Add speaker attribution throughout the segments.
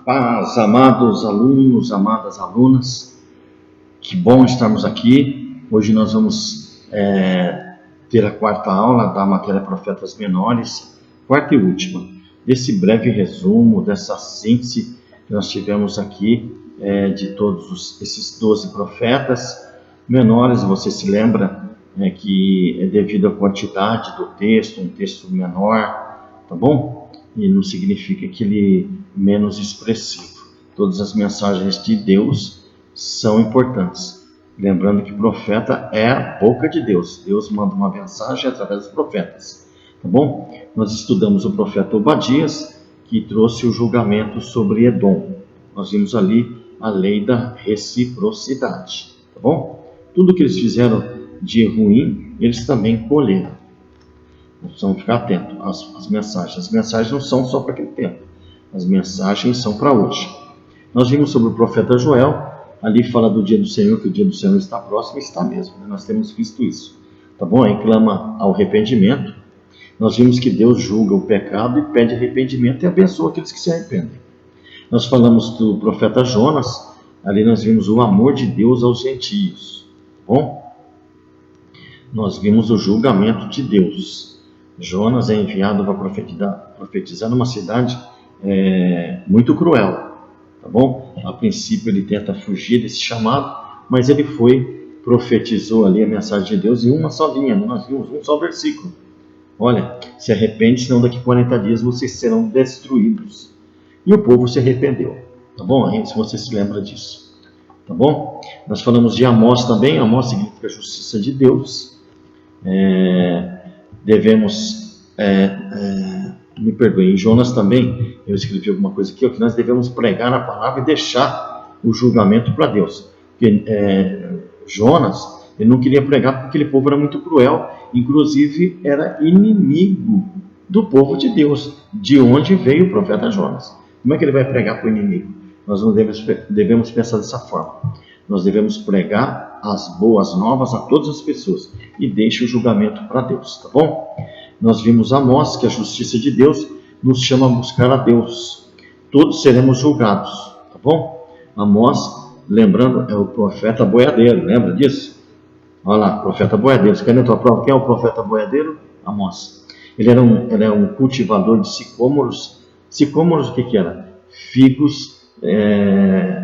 Speaker 1: Paz, amados alunos, amadas alunas, que bom estarmos aqui. Hoje nós vamos ter a quarta aula da matéria Profetas Menores, quarta e última. Desse breve resumo, dessa síntese que nós tivemos aqui de todos esses 12 profetas menores. Você se lembra que é devido à quantidade do texto, um texto menor, tá bom? E não significa que ele é menos expressivo. Todas as mensagens de Deus são importantes. Lembrando que o profeta é a boca de Deus. Deus manda uma mensagem através dos profetas. Tá bom? Nós estudamos o profeta Obadias, que trouxe o julgamento sobre Edom. Nós vimos ali a lei da reciprocidade. Tá bom? Tudo que eles fizeram de ruim, eles também colheram. Nós precisamos ficar atentos às mensagens. As mensagens não são só para aquele tempo. As mensagens são para hoje. Nós vimos sobre o profeta Joel. Ali fala do dia do Senhor, que o dia do Senhor está próximo. Está mesmo, né? Nós temos visto isso. Tá bom? Aí clama ao arrependimento. Nós vimos que Deus julga o pecado e pede arrependimento e abençoa aqueles que se arrependem. Nós falamos do profeta Jonas. Ali nós vimos o amor de Deus aos gentios. Tá bom? Nós vimos o julgamento de Deus. Jonas é enviado para profetizar numa cidade muito cruel, tá bom? A princípio ele tenta fugir desse chamado, mas ele profetizou ali a mensagem de Deus em uma só linha, nós vimos um só versículo. Olha, se arrepende, senão daqui a 40 dias vocês serão destruídos. E o povo se arrependeu, tá bom? Se você se lembra disso, tá bom? Nós falamos de Amós também. Amós significa justiça de Deus. Me perdoem, em Jonas também eu escrevi alguma coisa aqui, que nós devemos pregar a palavra e deixar o julgamento para Deus. Porque Jonas, ele não queria pregar porque aquele povo era muito cruel, inclusive era inimigo do povo de Deus, de onde veio o profeta Jonas. Como é que ele vai pregar para o inimigo? Nós não devemos pensar dessa forma. Nós devemos pregar as boas novas a todas as pessoas e deixe o julgamento para Deus, tá bom? Nós vimos Amós, que a justiça de Deus nos chama a buscar a Deus. Todos seremos julgados, tá bom? Amós, lembrando, é o profeta boiadeiro, lembra disso? Olha lá, profeta boiadeiro. Você quer ler a tua prova? Quem é o profeta boiadeiro? Amós. Ele era um cultivador de sicômoros. Sicômoros, o que era? Figos,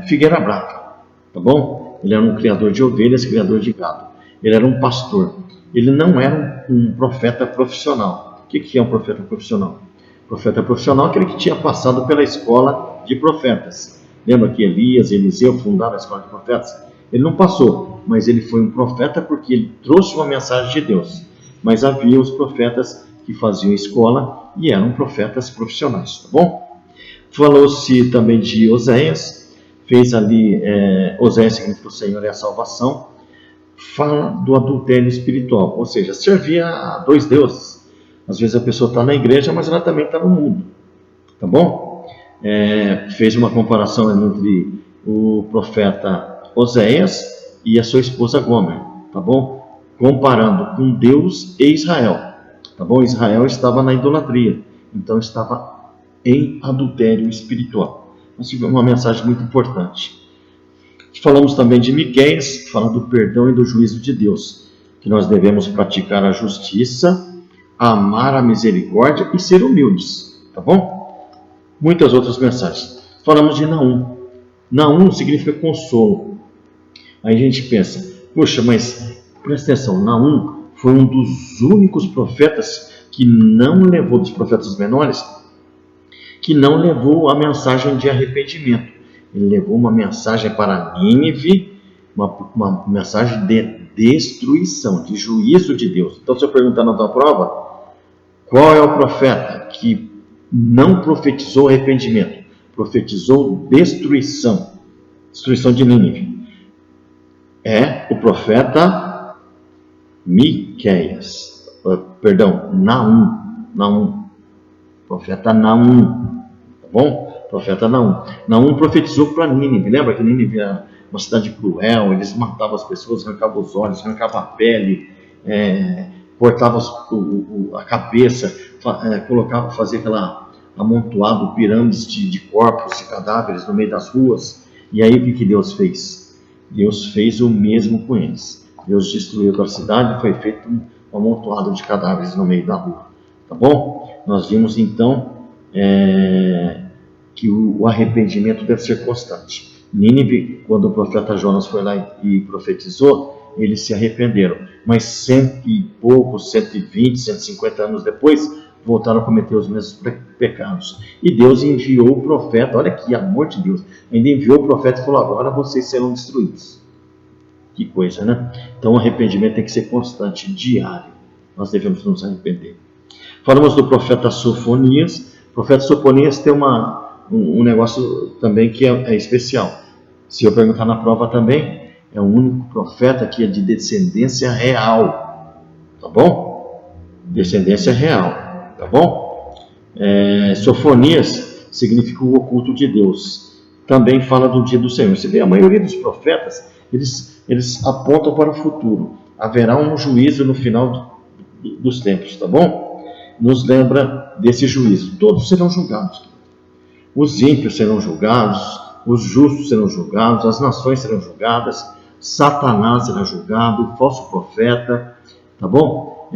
Speaker 1: figueira brava, tá bom? Ele era um criador de ovelhas, criador de gado. Ele era um pastor. Ele não era um profeta profissional. O que é um profeta profissional? Profeta profissional é aquele que tinha passado pela escola de profetas. Lembra que Elias e Eliseu fundaram a escola de profetas? Ele não passou, mas ele foi um profeta porque ele trouxe uma mensagem de Deus. Mas havia os profetas que faziam escola e eram profetas profissionais, tá bom? Falou-se também de Oséias. Fez ali, Oséias significa o Senhor é a salvação. Fala do adultério espiritual, ou seja, servia a dois deuses. Às vezes a pessoa está na igreja, mas ela também está no mundo, tá bom? Fez uma comparação entre o profeta Oséias e a sua esposa Gomer, tá bom? Comparando com Deus e Israel, tá bom? Israel estava na idolatria, então estava em adultério espiritual. Mas tivemos uma mensagem muito importante. Falamos também de Miqueias, fala do perdão e do juízo de Deus, que nós devemos praticar a justiça, amar a misericórdia e ser humildes, tá bom? Muitas outras mensagens. Falamos de Naum. Naum significa consolo. Aí a gente pensa, poxa, mas presta atenção, Naum foi um dos únicos profetas que não levou, dos profetas menores, que não levou a mensagem de arrependimento. Ele levou uma mensagem para Nínive, uma mensagem de destruição, de juízo de Deus. Então, se eu perguntar na tua prova, qual é o profeta que não profetizou arrependimento, profetizou destruição de Nínive? É o profeta Miqueias, Naum. Profeta Naum, tá bom? Profeta Naum. Naum profetizou para Nínive. Lembra que Nínive era uma cidade cruel, eles matavam as pessoas, arrancavam os olhos, arrancavam a pele, cortavam a cabeça, colocava, fazia aquela amontoado pirâmides de corpos, de cadáveres no meio das ruas. E aí o que Deus fez? Deus fez o mesmo com eles. Deus destruiu aquela cidade e foi feito um amontoado de cadáveres no meio da rua. Tá bom? Nós vimos então que o arrependimento deve ser constante. Nínive, quando o profeta Jonas foi lá e profetizou, eles se arrependeram. Mas 100 e poucos, 120, 150 anos depois, voltaram a cometer os mesmos pecados. E Deus enviou o profeta, olha que amor de Deus, ainda enviou o profeta e falou: agora vocês serão destruídos. Que coisa, né? Então o arrependimento tem que ser constante, diário. Nós devemos nos arrepender. Falamos do profeta Sofonias. O profeta Sofonias tem um negócio também que é especial. Se eu perguntar na prova também, é o único profeta que é de descendência real. Tá bom? Descendência real. Tá bom? Sofonias significa o oculto de Deus. Também fala do dia do Senhor. Você vê, a maioria dos profetas, eles apontam para o futuro. Haverá um juízo no final dos tempos, tá bom? Nos lembra desse juízo. Todos serão julgados. Os ímpios serão julgados, os justos serão julgados, as nações serão julgadas, Satanás será julgado, o falso profeta, tá bom?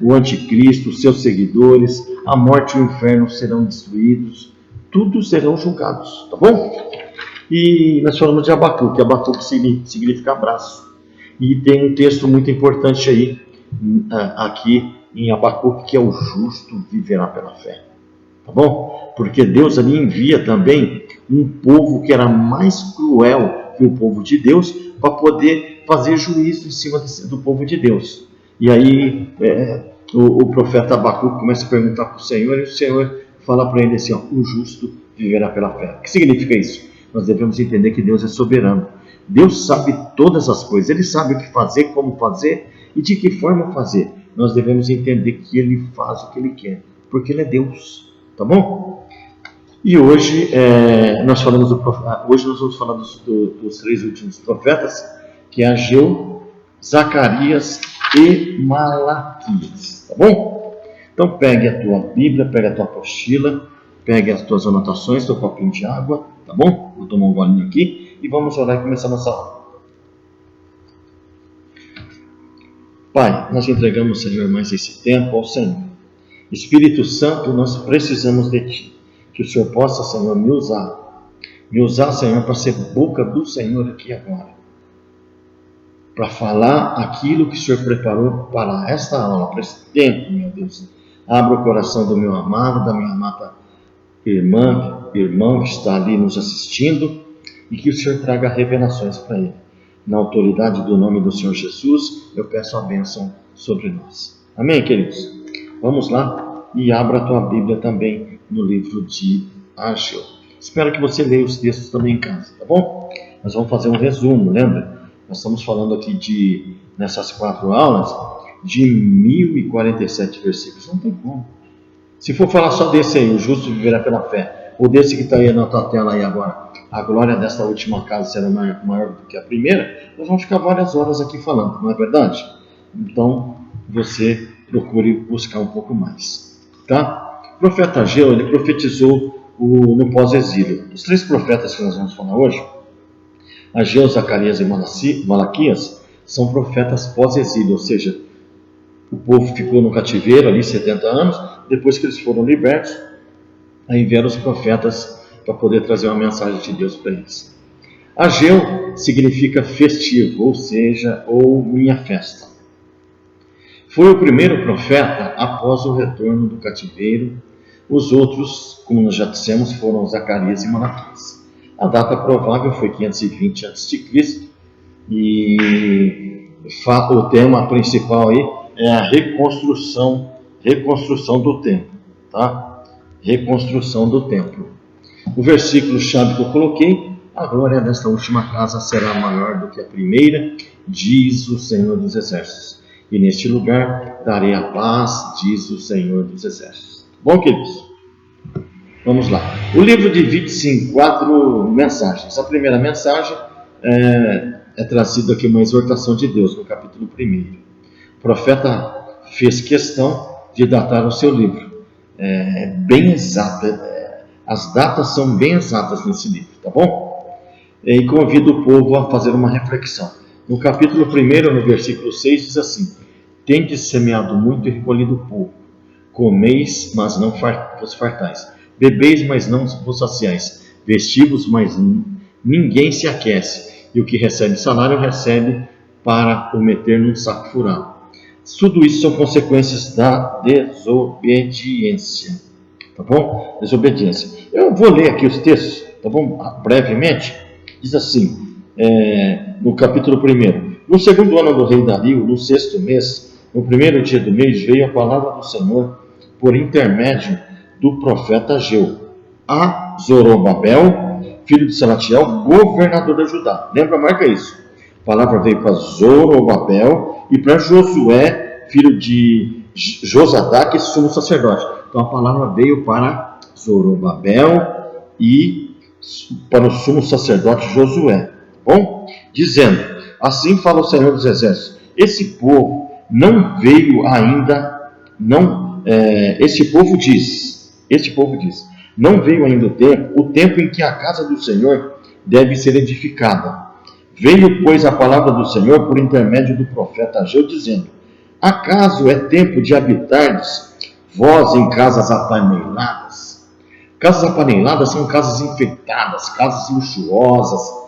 Speaker 1: O anticristo, os seus seguidores, a morte e o inferno serão destruídos, tudo serão julgados, tá bom? E nós falamos de Abacuque. Abacuque significa abraço. E tem um texto muito importante aí, aqui em Abacuque, que é: o justo viverá pela fé. Tá bom? Porque Deus ali envia também um povo que era mais cruel que o povo de Deus, para poder fazer juízo em cima do povo de Deus. E aí o profeta Abacuque começa a perguntar para o Senhor, e o Senhor fala para ele assim: o justo viverá pela fé. O que significa isso? Nós devemos entender que Deus é soberano. Deus sabe todas as coisas. Ele sabe o que fazer, como fazer e de que forma fazer. Nós devemos entender que Ele faz o que Ele quer, porque Ele é Deus. Tá bom? E hoje nós vamos falar dos 3 últimos profetas, que é Ageu, Zacarias e Malaquias. Tá bom? Então pegue a tua Bíblia, pegue a tua apostila, pegue as tuas anotações, teu copinho de água, tá bom? Vou tomar um golinho aqui e vamos orar e começar a nossa aula. Pai, nós entregamos, Senhor, mais esse tempo ao Senhor. Espírito Santo, nós precisamos de Ti. Que o Senhor possa, Senhor, me usar, Senhor, para ser boca do Senhor aqui agora. Para falar aquilo que o Senhor preparou para esta aula, para esse tempo, meu Deus. Abra o coração do meu amado, da minha amada irmão que está ali nos assistindo, e que o Senhor traga revelações para ele. Na autoridade do nome do Senhor Jesus, eu peço a bênção sobre nós. Amém, queridos? Vamos lá e abra a tua Bíblia também no livro de Ageu. Espero que você leia os textos também em casa, tá bom? Nós vamos fazer um resumo, lembra? Nós estamos falando aqui nessas 4 aulas, de 1047 versículos. Não tem como. Se for falar só desse aí, o justo viverá pela fé, ou desse que está aí na tua tela aí agora, a glória desta última casa será maior do que a primeira, nós vamos ficar várias horas aqui falando, não é verdade? Então, você procure buscar um pouco mais, tá? O profeta Ageu, ele profetizou no pós-exílio. Os 3 profetas que nós vamos falar hoje, Ageu, Zacarias e Malaquias, são profetas pós-exílio, ou seja, o povo ficou no cativeiro ali 70 anos, depois que eles foram libertos, aí vieram os profetas para poder trazer uma mensagem de Deus para eles. Ageu significa festivo, ou seja, ou minha festa. Foi o primeiro profeta após o retorno do cativeiro. Os outros, como nós já dissemos, foram Zacarias e Malaquias. A data provável foi 520 a.C. e o tema principal aí é a reconstrução do templo, tá? Reconstrução do templo. O versículo-chave que eu coloquei: a glória desta última casa será maior do que a primeira, diz o Senhor dos Exércitos. E neste lugar darei a paz, diz o Senhor dos Exércitos. Bom, queridos, vamos lá. O livro divide-se em 4 mensagens. A primeira mensagem é trazida aqui uma exortação de Deus, no capítulo 1. O profeta fez questão de datar o seu livro. Bem exato, as datas são bem exatas nesse livro, tá bom? E convido o povo a fazer uma reflexão. No capítulo 1, no versículo 6, diz assim: tendes semeado muito e recolhido pouco, comeis, mas não vos fartais, bebeis, mas não vos saciais, vestivos, mas ninguém se aquece, e o que recebe salário recebe para o meter num saco furado. Tudo isso são consequências da desobediência, tá bom? Desobediência. Eu vou ler aqui os textos, tá bom? Brevemente. Diz assim, no capítulo 1: no segundo ano do rei Dario, no 6º mês, no 1º dia do mês, veio a palavra do Senhor por intermédio do profeta Ageu a Zorobabel, filho de Salatiel, governador da Judá. Lembra, marca isso. A palavra veio para Zorobabel e para Josué, filho de Josadaque, sumo sacerdote. Então a palavra veio para Zorobabel e para o sumo sacerdote Josué. Bom? Dizendo: assim fala o Senhor dos Exércitos, esse povo não veio ainda, este povo diz, não veio ainda o tempo em que a casa do Senhor deve ser edificada. Veio, pois, a palavra do Senhor por intermédio do profeta Ageu, dizendo: acaso é tempo de habitardes vós em casas apaneladas? Casas apaneladas são casas enfeitadas, casas luxuosas,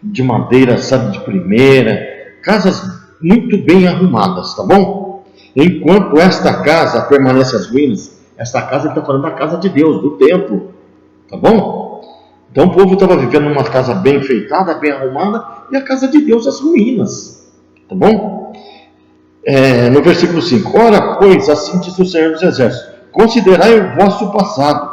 Speaker 1: de madeira, sabe, de primeira, casas muito bem arrumadas, tá bom? Enquanto esta casa permanece às ruínas, esta casa está falando da casa de Deus, do templo, tá bom? Então o povo estava vivendo numa casa bem enfeitada, bem arrumada, e a casa de Deus às ruínas, tá bom? No versículo 5: ora, pois, assim diz o Senhor dos Exércitos, considerai o vosso passado,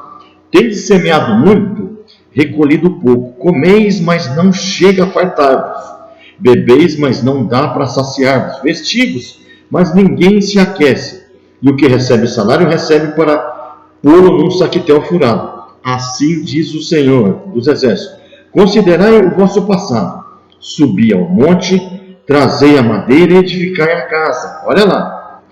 Speaker 1: tendes semeado muito, recolhido pouco, comeis, mas não chega a fartar-vos, bebeis, mas não dá para saciar-vos, vestigos, mas ninguém se aquece, e o que recebe o salário recebe para pô-lo num saquetel furado. Assim diz o Senhor dos Exércitos: considerai o vosso passado, subi ao monte, trazei a madeira e edificai a casa. Olha lá,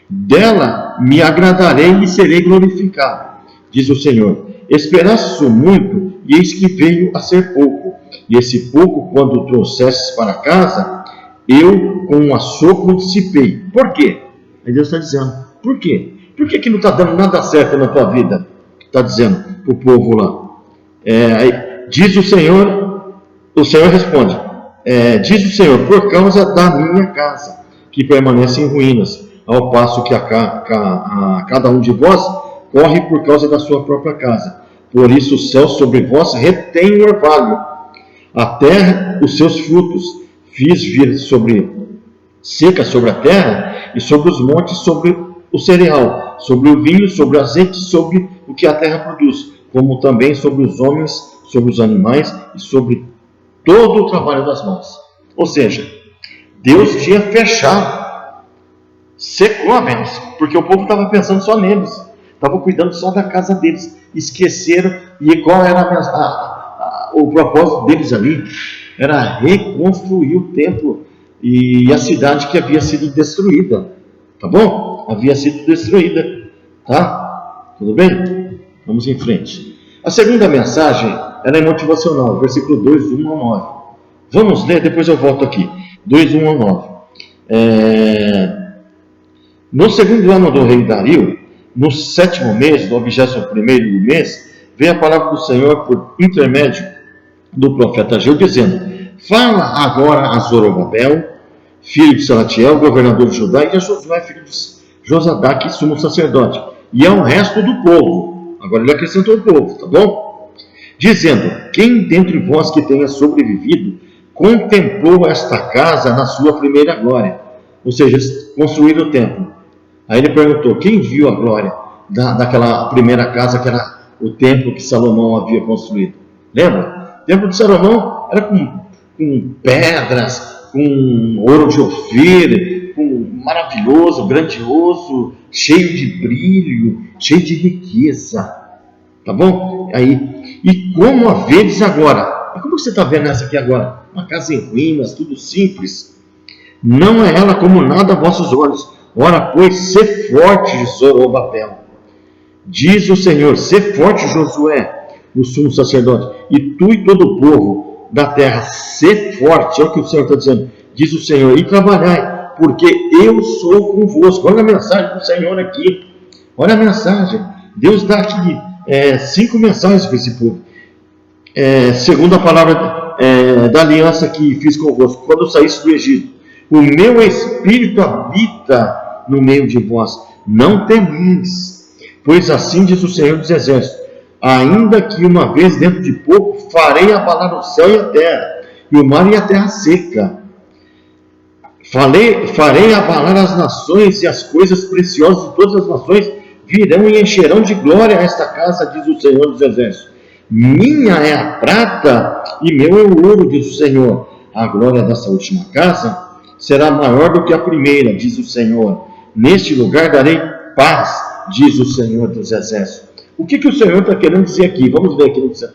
Speaker 1: dela me agradarei e serei glorificado, diz o Senhor. Esperaste muito, e eis que veio a ser pouco. E esse pouco, quando o trouxestes para casa, eu com um assopro dissipei. Por quê? Aí Deus está dizendo: por quê? Por que não está dando nada certo na tua vida? Está dizendo para o povo lá. Diz o Senhor responde: diz o Senhor, por causa da minha casa, que permanece em ruínas, ao passo que a cada um de vós corre por causa da sua própria casa. Por isso o céu sobre vós retém o orvalho, a terra os seus frutos. Fiz vir seca sobre a terra, e sobre os montes, sobre o cereal, sobre o vinho, sobre o azeite, sobre o que a terra produz, como também sobre os homens, sobre os animais e sobre todo o trabalho das mãos. Ou seja, Deus tinha fechado, secou a bênção, porque o povo estava pensando só neles, estava cuidando só da casa deles, esqueceram. E qual era o propósito deles ali? Era reconstruir o templo e a cidade que havia sido destruída, tá bom? Havia sido destruída, tá? Tudo bem? Vamos em frente. A segunda mensagem, ela é motivacional, versículo 2, 1 ao 9. Vamos ler, depois eu volto aqui. 2, 1 ao 9. No segundo ano do rei Dario, no 7º mês, do 21º do mês, veio a palavra do Senhor por intermédio do profeta Ageu, dizendo: fala agora a Zorobabel, filho de Salatiel, governador de Judá, e a Josué, filho de Josadaque, sumo sacerdote, e ao resto do povo. Agora ele acrescentou o povo, tá bom? Dizendo: quem dentre vós que tenha sobrevivido contemplou esta casa na sua primeira glória? Ou seja, construir o templo. Aí ele perguntou: quem viu a glória daquela primeira casa, que era o templo que Salomão havia construído? Lembra? O templo de Salomão era com pedras, com ouro de Ofir, maravilhoso, grandioso, cheio de brilho, cheio de riqueza. Tá bom? Aí, e como a vedes agora? E como você está vendo essa aqui agora? Uma casa em ruínas, tudo simples. Não é ela como nada a vossos olhos. Ora, pois, sê forte, Zorobabel. Diz o Senhor, sê forte, Josué, o sumo sacerdote, e tu e todo o povo da terra, sê forte. É o que o Senhor está dizendo. Diz o Senhor, e trabalhai, porque eu sou convosco. Olha a mensagem do Senhor aqui. Olha a mensagem. Deus dá aqui 5 mensagens para esse povo. Segundo a palavra da aliança que fiz convosco, quando saísse do Egito, o meu Espírito habita no meio de vós. Não temeis, pois assim diz o Senhor dos Exércitos, ainda que uma vez dentro de pouco farei abalar o céu e a terra, e o mar e a terra seca. Farei abalar as nações, e as coisas preciosas de todas as nações virão e encherão de glória esta casa, diz o Senhor dos Exércitos. Minha é a prata e meu é o ouro, diz o Senhor. A glória dessa última casa será maior do que a primeira, diz o Senhor. Neste lugar darei paz, diz o Senhor dos Exércitos. O que o Senhor está querendo dizer aqui? Vamos ver aqui no céu.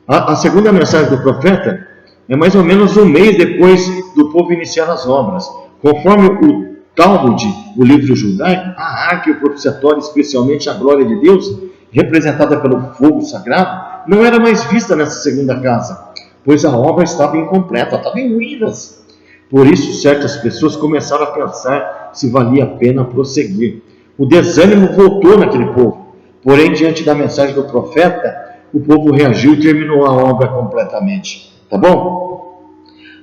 Speaker 1: A segunda mensagem do profeta é mais ou menos um mês depois do povo iniciar as obras. Conforme o Talmud, o livro judaico, a arca e o propiciatório, especialmente a glória de Deus, representada pelo fogo sagrado, não era mais vista nessa segunda casa, pois a obra estava incompleta, estava em ruínas. Por isso, certas pessoas começaram a pensar se valia a pena prosseguir. O desânimo voltou naquele povo. Porém, diante da mensagem do profeta, o povo reagiu e terminou a obra completamente. Tá bom?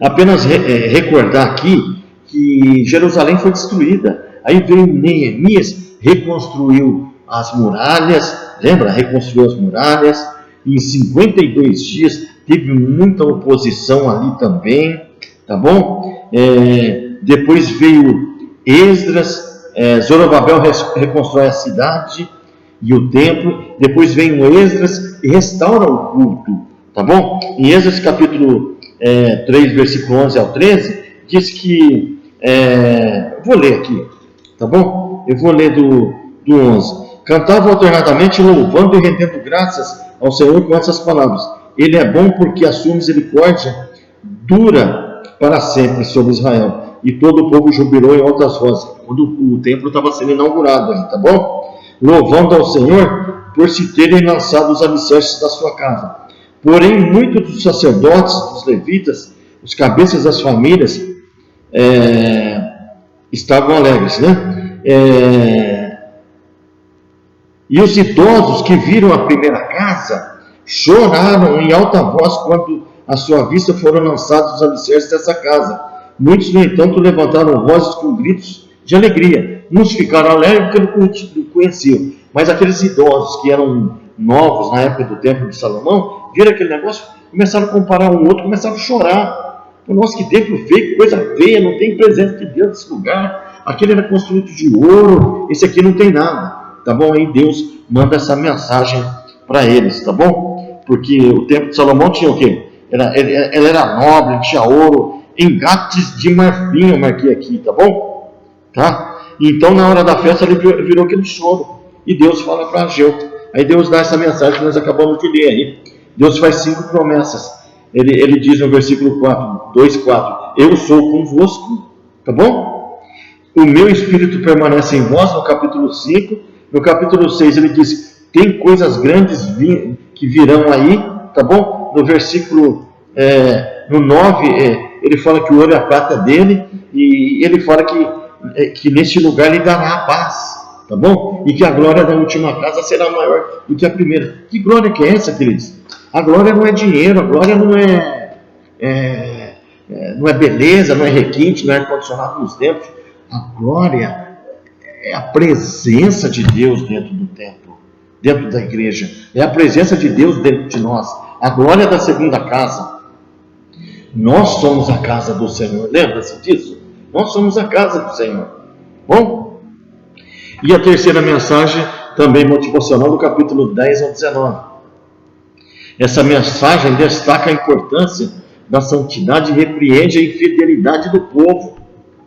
Speaker 1: Apenas recordar aqui que Jerusalém foi destruída. Aí veio Neemias, reconstruiu as muralhas, lembra? Reconstruiu as muralhas. E em 52 dias teve muita oposição ali também. Tá bom? Depois veio Esdras, Zorobabel reconstrói a cidade e o templo. Depois vem o Esdras e restaura o culto, tá bom? Em Esdras capítulo 3, versículo 11 ao 13, diz que, vou ler aqui, tá bom? Eu vou ler do 11. Cantavam alternadamente louvando e rendendo graças ao Senhor com essas palavras. Ele é bom porque a sua misericórdia dura para sempre sobre Israel. E todo o povo jubilou em altas vozes, quando o templo estava sendo inaugurado aí, tá bom? Louvando ao Senhor por se terem lançado os alicerces da sua casa. Porém, muitos dos sacerdotes, dos levitas, os cabeças das famílias, estavam alegres, né? E os idosos que viram a primeira casa choraram em alta voz quando à sua vista foram lançados os alicerces dessa casa. Muitos, no entanto, levantaram vozes com gritos de alegria. Uns ficaram alegres porque não conheciam, mas aqueles idosos que eram novos na época do templo de Salomão, viram aquele negócio, começaram a comparar um outro, começaram a chorar. Nossa, que templo feio, que coisa feia, não tem presença de Deus nesse lugar. Aquele era construído de ouro, esse aqui não tem nada. Tá bom? Aí Deus manda essa mensagem para eles, tá bom? Porque o templo de Salomão tinha o quê? Ela era nobre, tinha ouro, engates de marfim, eu marquei aqui, tá bom? Tá? Então, na hora da festa, ele virou aquele choro. E Deus fala para Ageu. Aí Deus dá essa mensagem que nós acabamos de ler aí. Deus faz 5 promessas. Ele diz no versículo 2:4, eu sou convosco, tá bom? O meu Espírito permanece em vós, no capítulo 5. No capítulo 6 ele diz, tem coisas grandes que virão aí, tá bom? No versículo no 9, ele fala que o ouro é a prata dele, e ele fala que neste lugar lhe dará a paz, tá bom? E que a glória da última casa será maior do que a primeira. Que glória que é essa, queridos? A glória não é dinheiro, a glória não é beleza, não é requinte, não é ar-condicionado nos templos. A glória é a presença de Deus dentro do templo, dentro da igreja. É a presença de Deus dentro de nós. A glória da segunda casa. Nós somos a casa do Senhor. Lembra-se disso? Nós somos a casa do Senhor. Bom? E a terceira mensagem, também motivacional, do capítulo 10 ao 19. Essa mensagem destaca a importância da santidade e repreende a infidelidade do povo.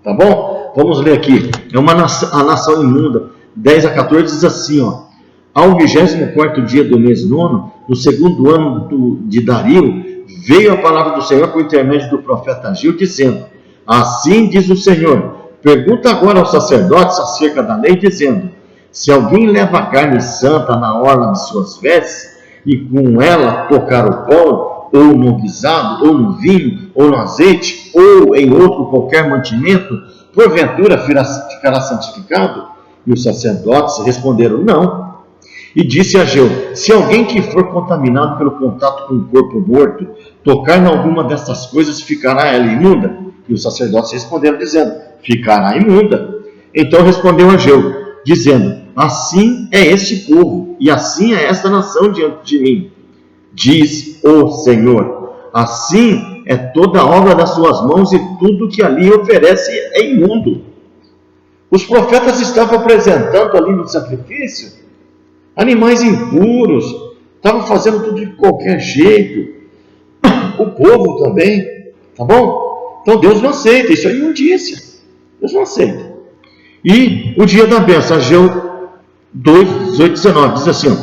Speaker 1: Tá bom? Vamos ler aqui. É a nação imunda. 10 a 14 diz assim, ó. Ao 24º dia do mês nono, no segundo ano de Dario, veio a palavra do Senhor por intermédio do profeta Ageu, dizendo: assim diz o Senhor, pergunta agora aos sacerdotes acerca da lei, dizendo: se alguém leva carne santa na orla de suas vestes, e com ela tocar o pão, ou no guisado, ou no vinho, ou no azeite, ou em outro qualquer mantimento, porventura ficará santificado? E os sacerdotes responderam: não. E disse Ageu: se alguém que for contaminado pelo contato com o corpo morto tocar em alguma dessas coisas, ficará ela imunda? E os sacerdotes responderam, dizendo: ficará imunda. Então respondeu Ageu, dizendo: assim é este povo, e assim é esta nação diante de mim, diz o Senhor. Assim é toda a obra das suas mãos, e tudo que ali oferece é imundo. Os profetas estavam apresentando ali no sacrifício animais impuros, estavam fazendo tudo de qualquer jeito. O povo também, tá bom? Então Deus não aceita, isso é imundícia. Deus não aceita. E o dia da bênção, Ageu 2, 18, 19, diz assim: ó,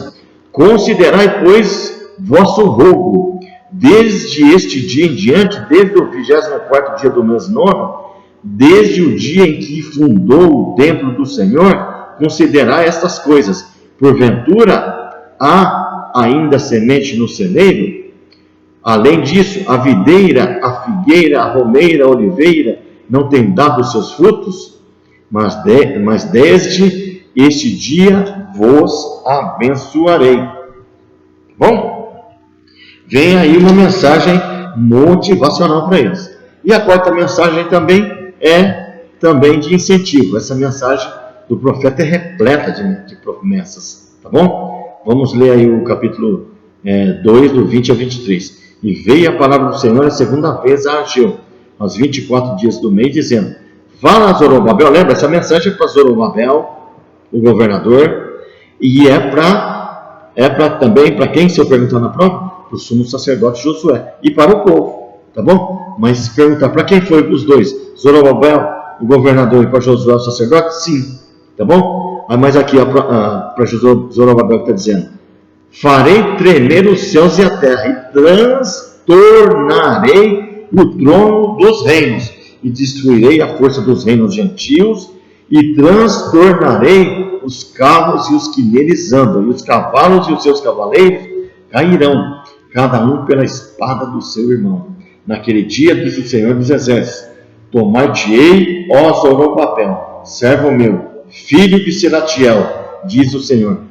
Speaker 1: considerai, pois, vosso rogo, desde este dia em diante, desde o 24º dia do mês nono, desde o dia em que fundou o templo do Senhor, considerai estas coisas. Porventura, há ainda semente no celeiro? Além disso, a videira, a figueira, a romeira, a oliveira não têm dado os seus frutos? Mas desde este dia vos abençoarei. Bom, vem aí uma mensagem motivacional para eles. E a quarta mensagem também é de incentivo. Essa mensagem do profeta é repleta de promessas, tá bom? Vamos ler aí o capítulo 2, do 20 a 23. E veio a palavra do Senhor a segunda vez a Ageu, aos 24 dias do mês, dizendo: fala a Zorobabel. Lembra, essa mensagem é para Zorobabel, o governador, e é para também, para quem, se eu perguntar na prova? Para o sumo sacerdote Josué, e para o povo, tá bom? Mas se perguntar para quem foi os dois, Zorobabel, o governador, e para Josué, o sacerdote, sim, tá bom? Mas aqui, para Zorobabel está dizendo: farei tremer os céus e a terra, e transtornarei o trono dos reinos, e destruirei a força dos reinos gentios, e transtornarei os carros e os que neles andam, e os cavalos e os seus cavaleiros cairão, cada um pela espada do seu irmão. Naquele dia, diz o Senhor dos Exércitos: tomar-te-ei, ó Zorobabel, servo meu, filho de Selatiel, diz o Senhor,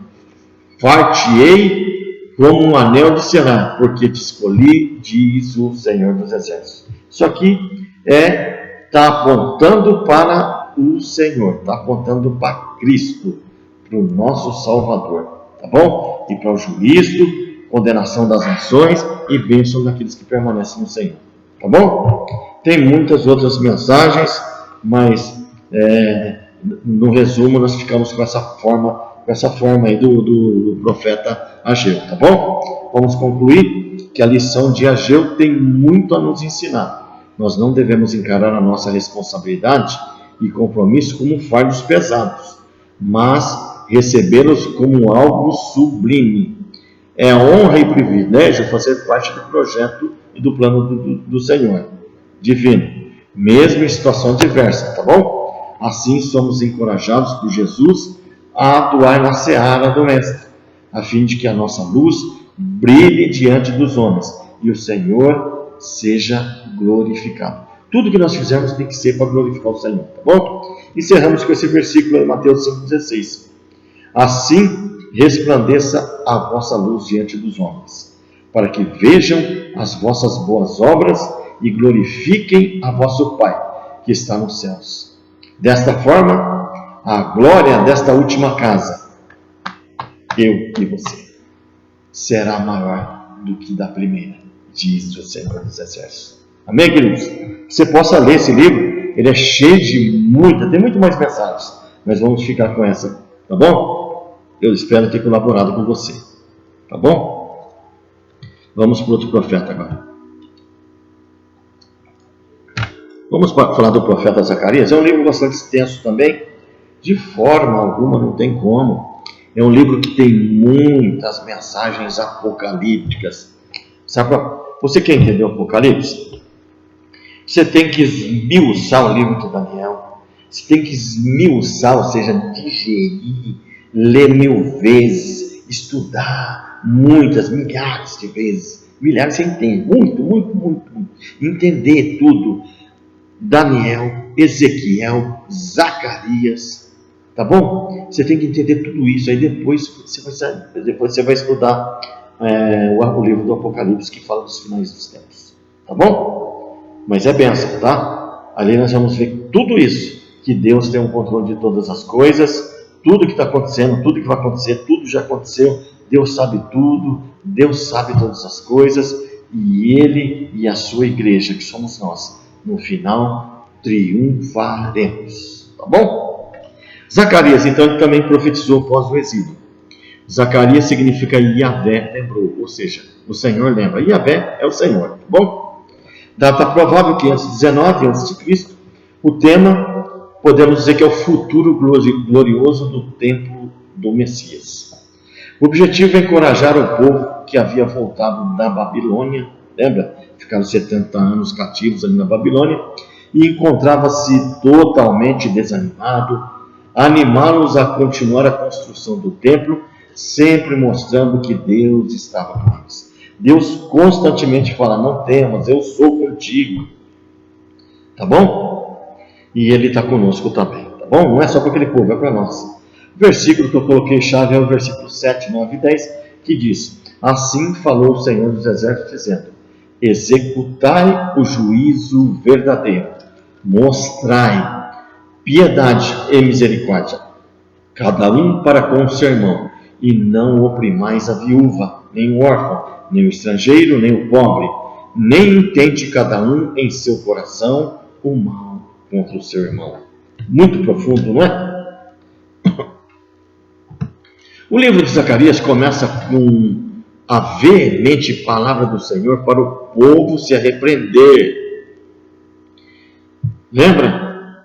Speaker 1: far-te-ei como um anel de Será, porque te escolhi, diz o Senhor dos Exércitos. Isso aqui está apontando para o Senhor, está apontando para Cristo, para o nosso Salvador, tá bom? E para o juízo, condenação das nações e bênção daqueles que permanecem no Senhor, tá bom? Tem muitas outras mensagens, mas no resumo nós ficamos com essa forma aí do profeta Ageu, tá bom? Vamos concluir que a lição de Ageu tem muito a nos ensinar. Nós não devemos encarar a nossa responsabilidade e compromisso como fardos pesados, mas recebê-los como algo sublime. É honra e privilégio fazer parte do projeto e do plano do Senhor divino, mesmo em situação diversa, tá bom? Assim somos encorajados por Jesus a atuar na seara do Mestre, a fim de que a nossa luz brilhe diante dos homens e o Senhor seja glorificado. Tudo que nós fizermos tem que ser para glorificar o Senhor, tá bom? Encerramos com esse versículo em Mateus 5,16. Assim resplandeça a vossa luz diante dos homens, para que vejam as vossas boas obras e glorifiquem a vosso Pai, que está nos céus. Desta forma, a glória desta última casa, eu e você, será maior do que da primeira, diz o Senhor dos Exércitos. Amém, queridos? Que você possa ler esse livro, ele é cheio de tem muito mais mensagens, mas vamos ficar com essa, tá bom? Eu espero ter colaborado com você, tá bom? Vamos para outro profeta agora. Vamos falar do profeta Zacarias. É um livro bastante extenso também. De forma alguma, não tem como. É um livro que tem muitas mensagens apocalípticas. Sabe, você quer entender o Apocalipse? Você tem que esmiuçar o livro de Daniel. Você tem que esmiuçar, ou seja, digerir, ler 1000 vezes, estudar muitas, milhares de vezes. Milhares você entende, muito. Entender tudo. Daniel, Ezequiel, Zacarias, tá bom? Você tem que entender tudo isso. Aí depois você vai estudar o livro do Apocalipse, que fala dos finais dos tempos, tá bom? Mas é bênção, tá? Ali nós vamos ver tudo isso, que Deus tem o controle de todas as coisas, tudo que está acontecendo, tudo que vai acontecer, tudo já aconteceu. Deus sabe tudo, Deus sabe todas as coisas, e Ele e a sua igreja, que somos nós, no final triunfaremos, tá bom? Zacarias, então, ele também profetizou após o exílio. Zacarias significa Yahvé lembrou, ou seja, o Senhor lembra. Yahvé é o Senhor, tá bom? Data provável 519 a.C. O tema, podemos dizer que é o futuro glorioso do templo do Messias. O objetivo é encorajar o povo que havia voltado da Babilônia, lembra? Ficaram 70 anos cativos ali na Babilônia, e encontrava-se totalmente desanimado, animá-los a continuar a construção do templo, sempre mostrando que Deus estava com eles. Deus constantemente fala: não temas, eu sou contigo, tá bom? E Ele está conosco também, tá bom? Não é só para aquele povo, é para nós. O versículo que eu coloquei chave é o versículo 7, 9 e 10, que diz: assim falou o Senhor dos Exércitos, dizendo: executai o juízo verdadeiro, mostrai piedade e misericórdia, cada um para com o seu irmão, e não oprimais a viúva, nem o órfão, nem o estrangeiro, nem o pobre, nem intente cada um em seu coração o mal contra o seu irmão. Muito profundo, não é? O livro de Zacarias começa com a veemente palavra do Senhor para o povo se arrepender. Lembra?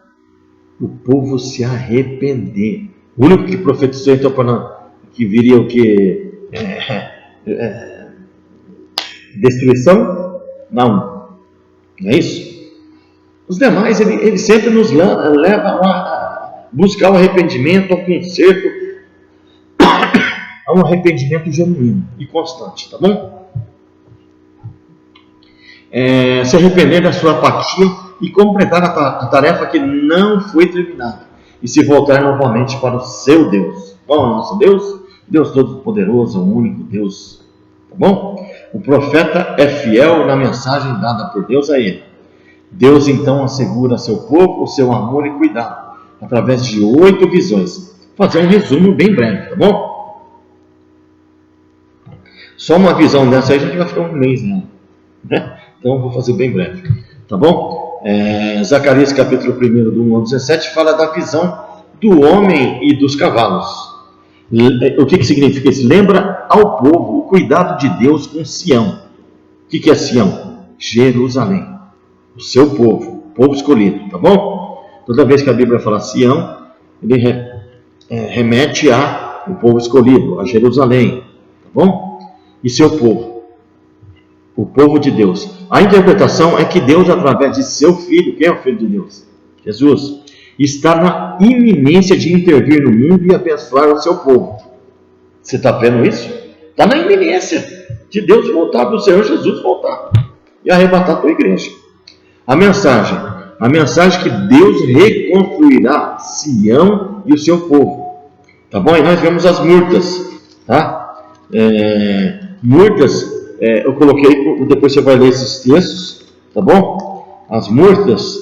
Speaker 1: O povo se arrepender. O único que profetizou então que viria o que? Destruição? Não. Não é isso? Os demais, ele sempre nos leva a buscar o arrependimento, ao conserto, a um arrependimento genuíno e constante, tá bom? Se arrepender da sua apatia e completar a tarefa que não foi terminada, e se voltar novamente para o seu Deus. Qual é o nosso Deus? Deus Todo-Poderoso, o único Deus, tá bom? O profeta é fiel na mensagem dada por Deus a ele. Deus então assegura a seu povo o seu amor e cuidado, através de 8 visões. Vou fazer um resumo bem breve, tá bom? Só uma visão dessa aí a gente vai ficar um mês nela, né? Então vou fazer bem breve, tá bom? Zacarias capítulo 1, do 1 ao 17, fala da visão do homem e dos cavalos. O que significa isso? Lembra ao povo o cuidado de Deus com Sião. O que é Sião? Jerusalém, o seu povo, o povo escolhido, tá bom? Toda vez que a Bíblia fala Sião, ele remete a o povo escolhido, a Jerusalém, tá bom? E seu povo, o povo de Deus. A interpretação é que Deus, através de seu Filho, quem é o Filho de Deus? Jesus, está na iminência de intervir no mundo e abençoar o seu povo. Você está vendo isso? Está na iminência de Deus voltar, para o Senhor Jesus voltar e arrebatar a tua igreja. A mensagem que Deus reconstruirá Sião e o seu povo, tá bom? E nós vemos as murtas, tá? Murtas, eu coloquei, depois você vai ler esses textos, tá bom? As murtas,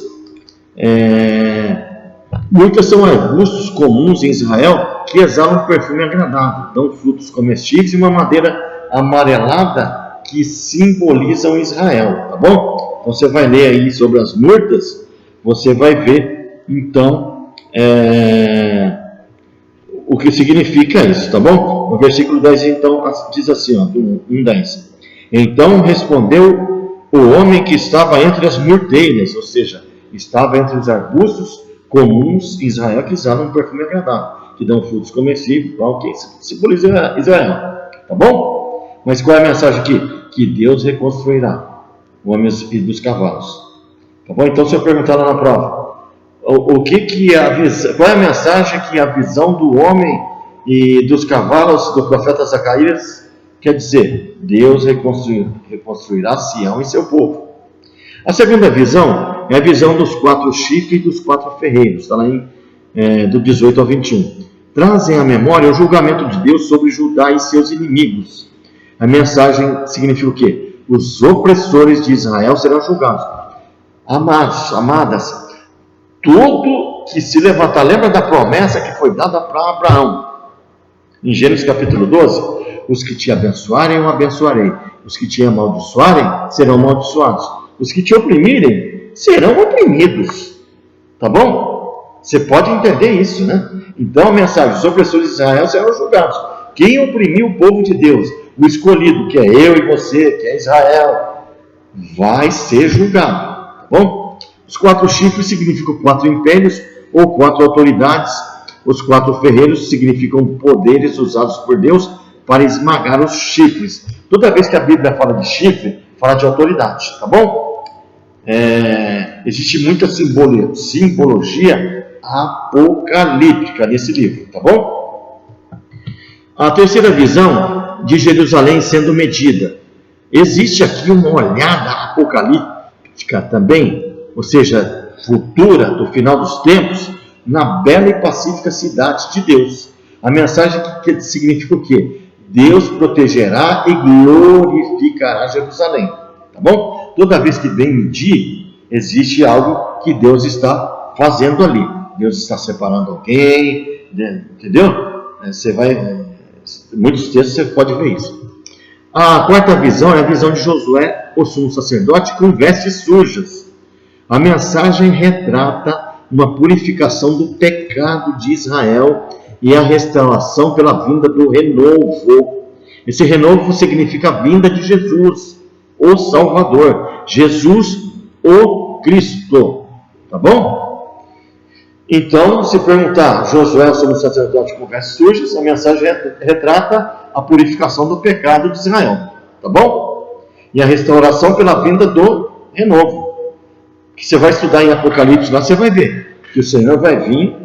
Speaker 1: murtas são arbustos comuns em Israel que exalam um perfume agradável, dão frutos comestíveis e uma madeira amarelada que simbolizam Israel, tá bom? Então você vai ler aí sobre as murtas, você vai ver então o que significa isso, tá bom? No versículo 10 então diz assim, ó, do 1:10. Então respondeu o homem que estava entre as murteiras, ou seja, estava entre os arbustos comuns em Israel que exalam um perfume agradável, que dão frutos comestíveis, que simboliza Israel. Tá bom? Mas qual é a mensagem aqui? Que Deus reconstruirá o homem e dos cavalos. Tá bom? Então, se eu perguntar lá na prova, qual é a mensagem que a visão do homem e dos cavalos do profeta Zacarias quer dizer? Deus reconstruirá Sião e seu povo. A segunda visão é a visão dos 4 chifres e dos 4 ferreiros. Está lá do 18 ao 21. Trazem à memória o julgamento de Deus sobre Judá e seus inimigos. A mensagem significa o quê? Os opressores de Israel serão julgados. Amados, amadas, tudo que se levantar, lembra da promessa que foi dada para Abraão? Em Gênesis capítulo 12, os que te abençoarem, eu abençoarei. Os que te amaldiçoarem, serão amaldiçoados. Os que te oprimirem, serão oprimidos. Tá bom? Você pode entender isso, né? Então a mensagem, os opressores de Israel serão julgados. Quem oprimiu o povo de Deus, o escolhido, que é eu e você, que é Israel, vai ser julgado. Tá bom? Os 4 chifres significam 4 impérios ou 4 autoridades. Os 4 ferreiros significam poderes usados por Deus para esmagar os chifres. Toda vez que a Bíblia fala de chifre, fala de autoridade, tá bom? Existe muita simbologia apocalíptica nesse livro, tá bom? A terceira visão de Jerusalém sendo medida. Existe aqui uma olhada apocalíptica também, ou seja, futura, do final dos tempos, na bela e pacífica cidade de Deus. A mensagem que significa o quê? Deus protegerá e glorificará Jerusalém. Tá bom? Toda vez que vem medir, existe algo que Deus está fazendo ali. Deus está separando alguém, entendeu? Muitos textos você pode ver isso. A quarta visão é a visão de Josué, o sumo sacerdote, com vestes sujas. A mensagem retrata uma purificação do pecado de Israel e a restauração pela vinda do renovo. Esse renovo significa a vinda de Jesus, o Salvador. Jesus, o Cristo. Tá bom? Então, se perguntar, Josué, sumo sacerdote com vestes sujas, a mensagem retrata a purificação do pecado de Israel. Tá bom? E a restauração pela vinda do renovo. Que você vai estudar em Apocalipse lá, você vai ver que o Senhor vai vir.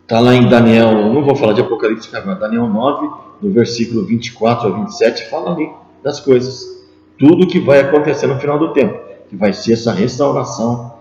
Speaker 1: Está lá em Daniel, não vou falar de Apocalipse agora, Daniel 9, no versículo 24 a 27, fala ali das coisas. Tudo que vai acontecer no final do tempo, que vai ser essa restauração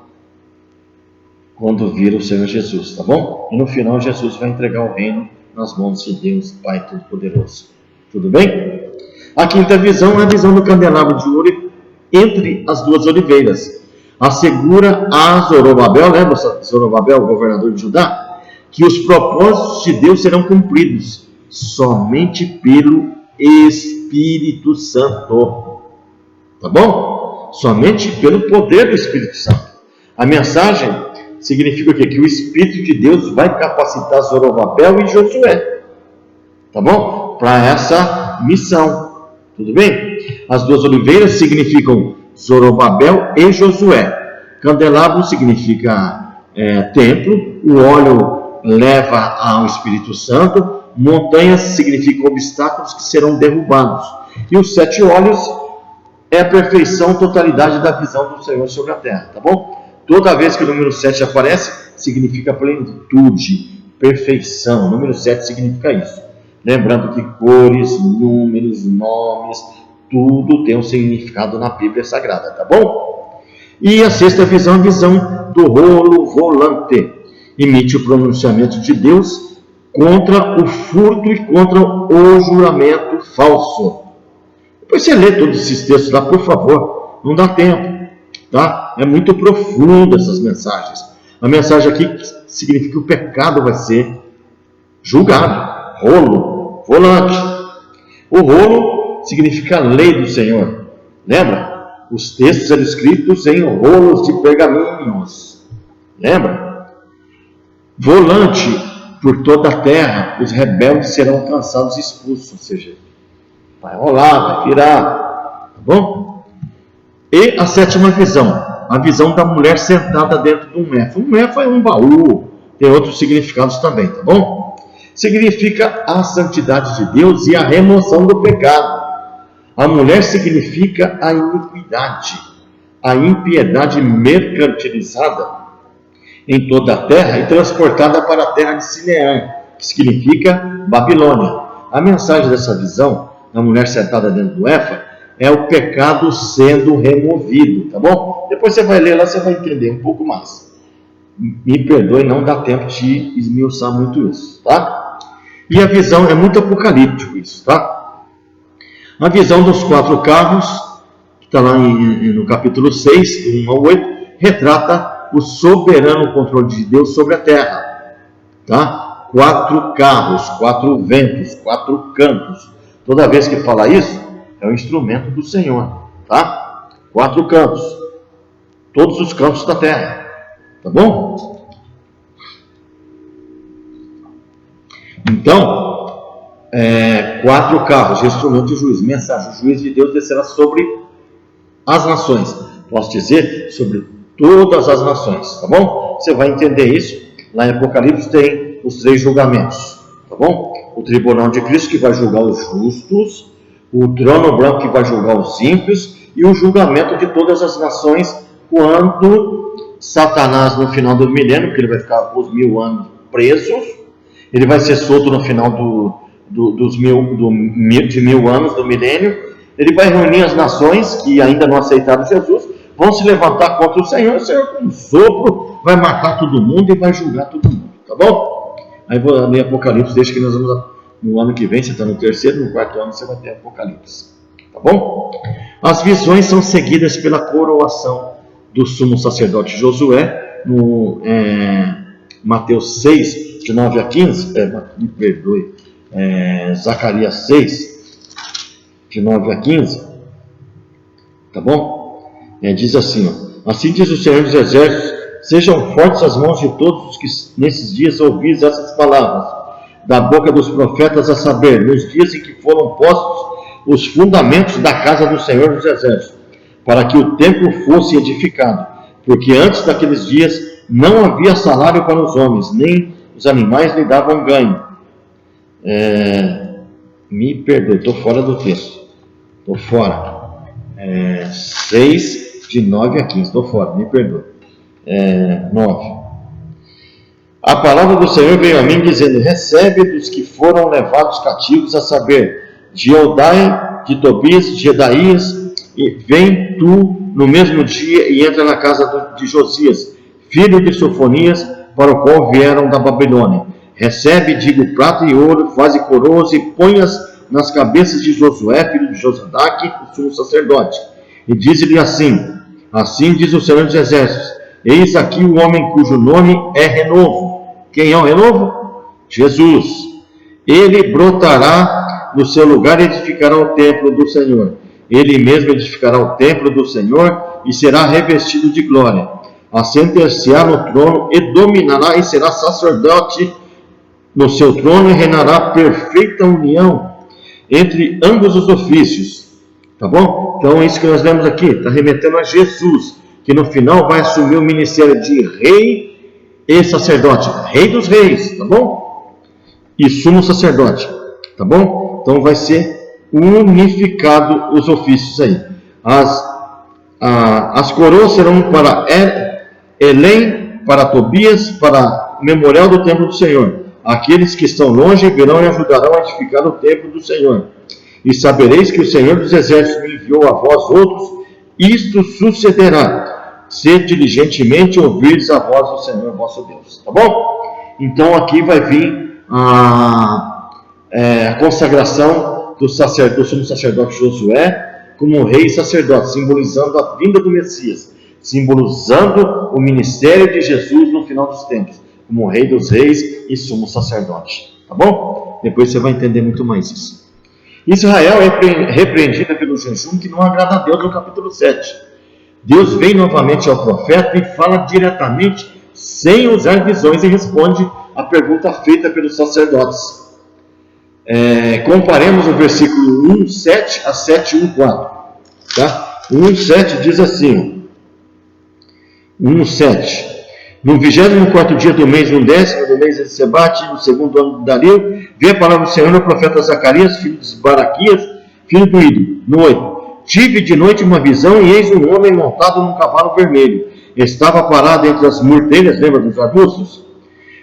Speaker 1: quando vir o Senhor Jesus, tá bom? E no final Jesus vai entregar o reino nas mãos de Deus, Pai Todo-Poderoso. Tudo bem? A quinta visão é a visão do candelabro de ouro entre as 2 oliveiras. Assegura a Zorobabel, lembra Zorobabel, o governador de Judá, que os propósitos de Deus serão cumpridos somente pelo Espírito Santo. Tá bom? Somente pelo poder do Espírito Santo. A mensagem significa o quê? Que o Espírito de Deus vai capacitar Zorobabel e Josué. Tá bom? Para essa missão. Tudo bem? As 2 oliveiras significam Zorobabel e Josué. Candelabro significa templo. O óleo leva ao Espírito Santo. Montanhas significam obstáculos que serão derrubados. E os 7 olhos é a perfeição, totalidade da visão do Senhor sobre a terra. Tá bom? Toda vez que o número 7 aparece, significa plenitude, perfeição. O número 7 significa isso. Lembrando que cores, números, nomes, tudo tem um significado na Bíblia Sagrada, tá bom? E a sexta visão é a visão do rolo volante. Emite o pronunciamento de Deus contra o furto e contra o juramento falso. Depois você lê todos esses textos lá, por favor. Não dá tempo, tá? É muito profundo essas mensagens. A mensagem aqui significa que o pecado vai ser julgado. Rolo, volante. O rolo significa a lei do Senhor. Lembra? Os textos eram escritos em rolos de pergaminhos. Lembra? Volante, por toda a terra, os rebeldes serão alcançados e expulsos. Ou seja, vai rolar, vai virar. Tá bom? E a sétima visão. a visão da mulher sentada dentro de um éfa. Um éfa é um baú, tem outros significados também, tá bom? Significa a santidade de Deus e a remoção do pecado. A mulher significa a iniquidade, a impiedade mercantilizada em toda a terra e transportada para a terra de Sinear, que significa Babilônia. A mensagem dessa visão da mulher sentada dentro do éfa é o pecado sendo removido, tá bom? Depois você vai ler lá, você vai entender um pouco mais. Me perdoe, não dá tempo de esmiuçar muito isso, tá? E a visão é muito apocalíptico isso, tá? A visão dos 4 carros, que está lá no capítulo 6, do 1 ao 8, retrata o soberano controle de Deus sobre a terra, tá? 4 carros, 4 ventos, 4 cantos. Toda vez que fala isso, é o instrumento do Senhor, tá? 4 cantos, todos os cantos da terra, tá bom? Então, 4 carros, instrumento de juízo, mensagem, o juízo de Deus descerá sobre as nações, posso dizer, sobre todas as nações, tá bom? Você vai entender isso, lá em Apocalipse tem os 3 julgamentos, tá bom? O tribunal de Cristo que vai julgar os justos, o trono branco que vai julgar os ímpios e o julgamento de todas as nações quando Satanás no final do milênio, porque ele vai ficar os 1000 anos presos, ele vai ser solto no final de 1000 anos do milênio, ele vai reunir as nações que ainda não aceitaram Jesus, vão se levantar contra o Senhor com um sopro vai matar todo mundo e vai julgar todo mundo, tá bom? Aí vou ler Apocalipse, deixa que nós vamos no ano que vem, você está no 3º, no 4º ano você vai ter Apocalipse, tá bom? As visões são seguidas pela coroação do sumo sacerdote Josué, no Mateus 6, de 9 a 15, me perdoe, Zacarias 6, de 9 a 15, tá bom? Diz assim, ó, assim diz o Senhor dos Exércitos, sejam fortes as mãos de todos os que nesses dias ouvis essas palavras, da boca dos profetas, a saber, nos dias em que foram postos os fundamentos da casa do Senhor dos Exércitos, para que o templo fosse edificado, porque antes daqueles dias não havia salário para os homens, nem os animais lhe davam ganho. Me perdoe, estou fora do texto, estou fora. 6, de 9 a 15, estou fora, me perdoe. 9. A palavra do Senhor veio a mim dizendo, recebe dos que foram levados cativos, a saber, de Eldai, de Tobias, de Jedaías, e vem tu no mesmo dia e entra na casa de Josias, filho de Sofonias, para o qual vieram da Babilônia. Recebe, digo, prata e ouro, faze coroas e ponhas nas cabeças de Josué, filho de Josadaque, o sumo sacerdote. E diz-lhe assim, assim diz o Senhor dos Exércitos, eis aqui o homem cujo nome é Renovo. Quem é o Renovo? Jesus. Ele brotará no seu lugar e edificará o templo do Senhor. Ele mesmo edificará o templo do Senhor e será revestido de glória. Assentar-se-á no trono e dominará e será sacerdote no seu trono e reinará perfeita união entre ambos os ofícios. Tá bom? Então é isso que nós vemos aqui, está remetendo a Jesus, que no final vai assumir o ministério de rei e sacerdote, rei dos reis, tá bom? E sumo sacerdote, tá bom? Então vai ser unificado os ofícios aí. As coroas serão para Elém, para Tobias, para o memorial do templo do Senhor. Aqueles que estão longe virão e ajudarão a edificar o templo do Senhor. E sabereis que o Senhor dos Exércitos me enviou a vós outros, isto sucederá. Ser diligentemente ouvires a voz do Senhor vosso Deus, tá bom? Então aqui vai vir a consagração do sumo sacerdote Josué como rei e sacerdote, simbolizando a vinda do Messias, simbolizando o ministério de Jesus no final dos tempos, como rei dos reis e sumo sacerdote, tá bom? Depois você vai entender muito mais isso. Israel é repreendida pelo jejum que não agrada a Deus no capítulo 7. Deus vem novamente ao profeta e fala diretamente, sem usar visões, e responde a pergunta feita pelos sacerdotes. Comparemos o versículo 1:7 a 7:1:4. Tá? 1:7 diz assim, 1:7. No 24º dia do mês, no 10º do mês de Sebate, no segundo ano de Dario, veio a palavra do Senhor no profeta Zacarias, filho de Baraquias, filho do Ido. No 8. Tive de noite uma visão, e eis um homem montado num cavalo vermelho. Estava parado entre as murtelhas, lembra dos arbustos?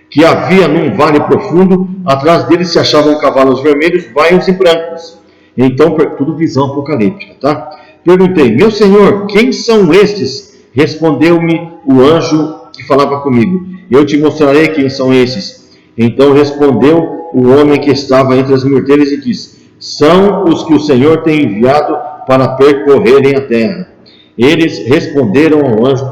Speaker 1: Que havia num vale profundo, atrás dele se achavam cavalos vermelhos, baios e brancos. Então, tudo visão apocalíptica, tá? Perguntei, meu Senhor, quem são estes? Respondeu-me o anjo que falava comigo, eu te mostrarei quem são esses. Então respondeu o homem que estava entre as murtelhas e disse, são os que o Senhor tem enviado para percorrerem a terra. Eles responderam ao anjo.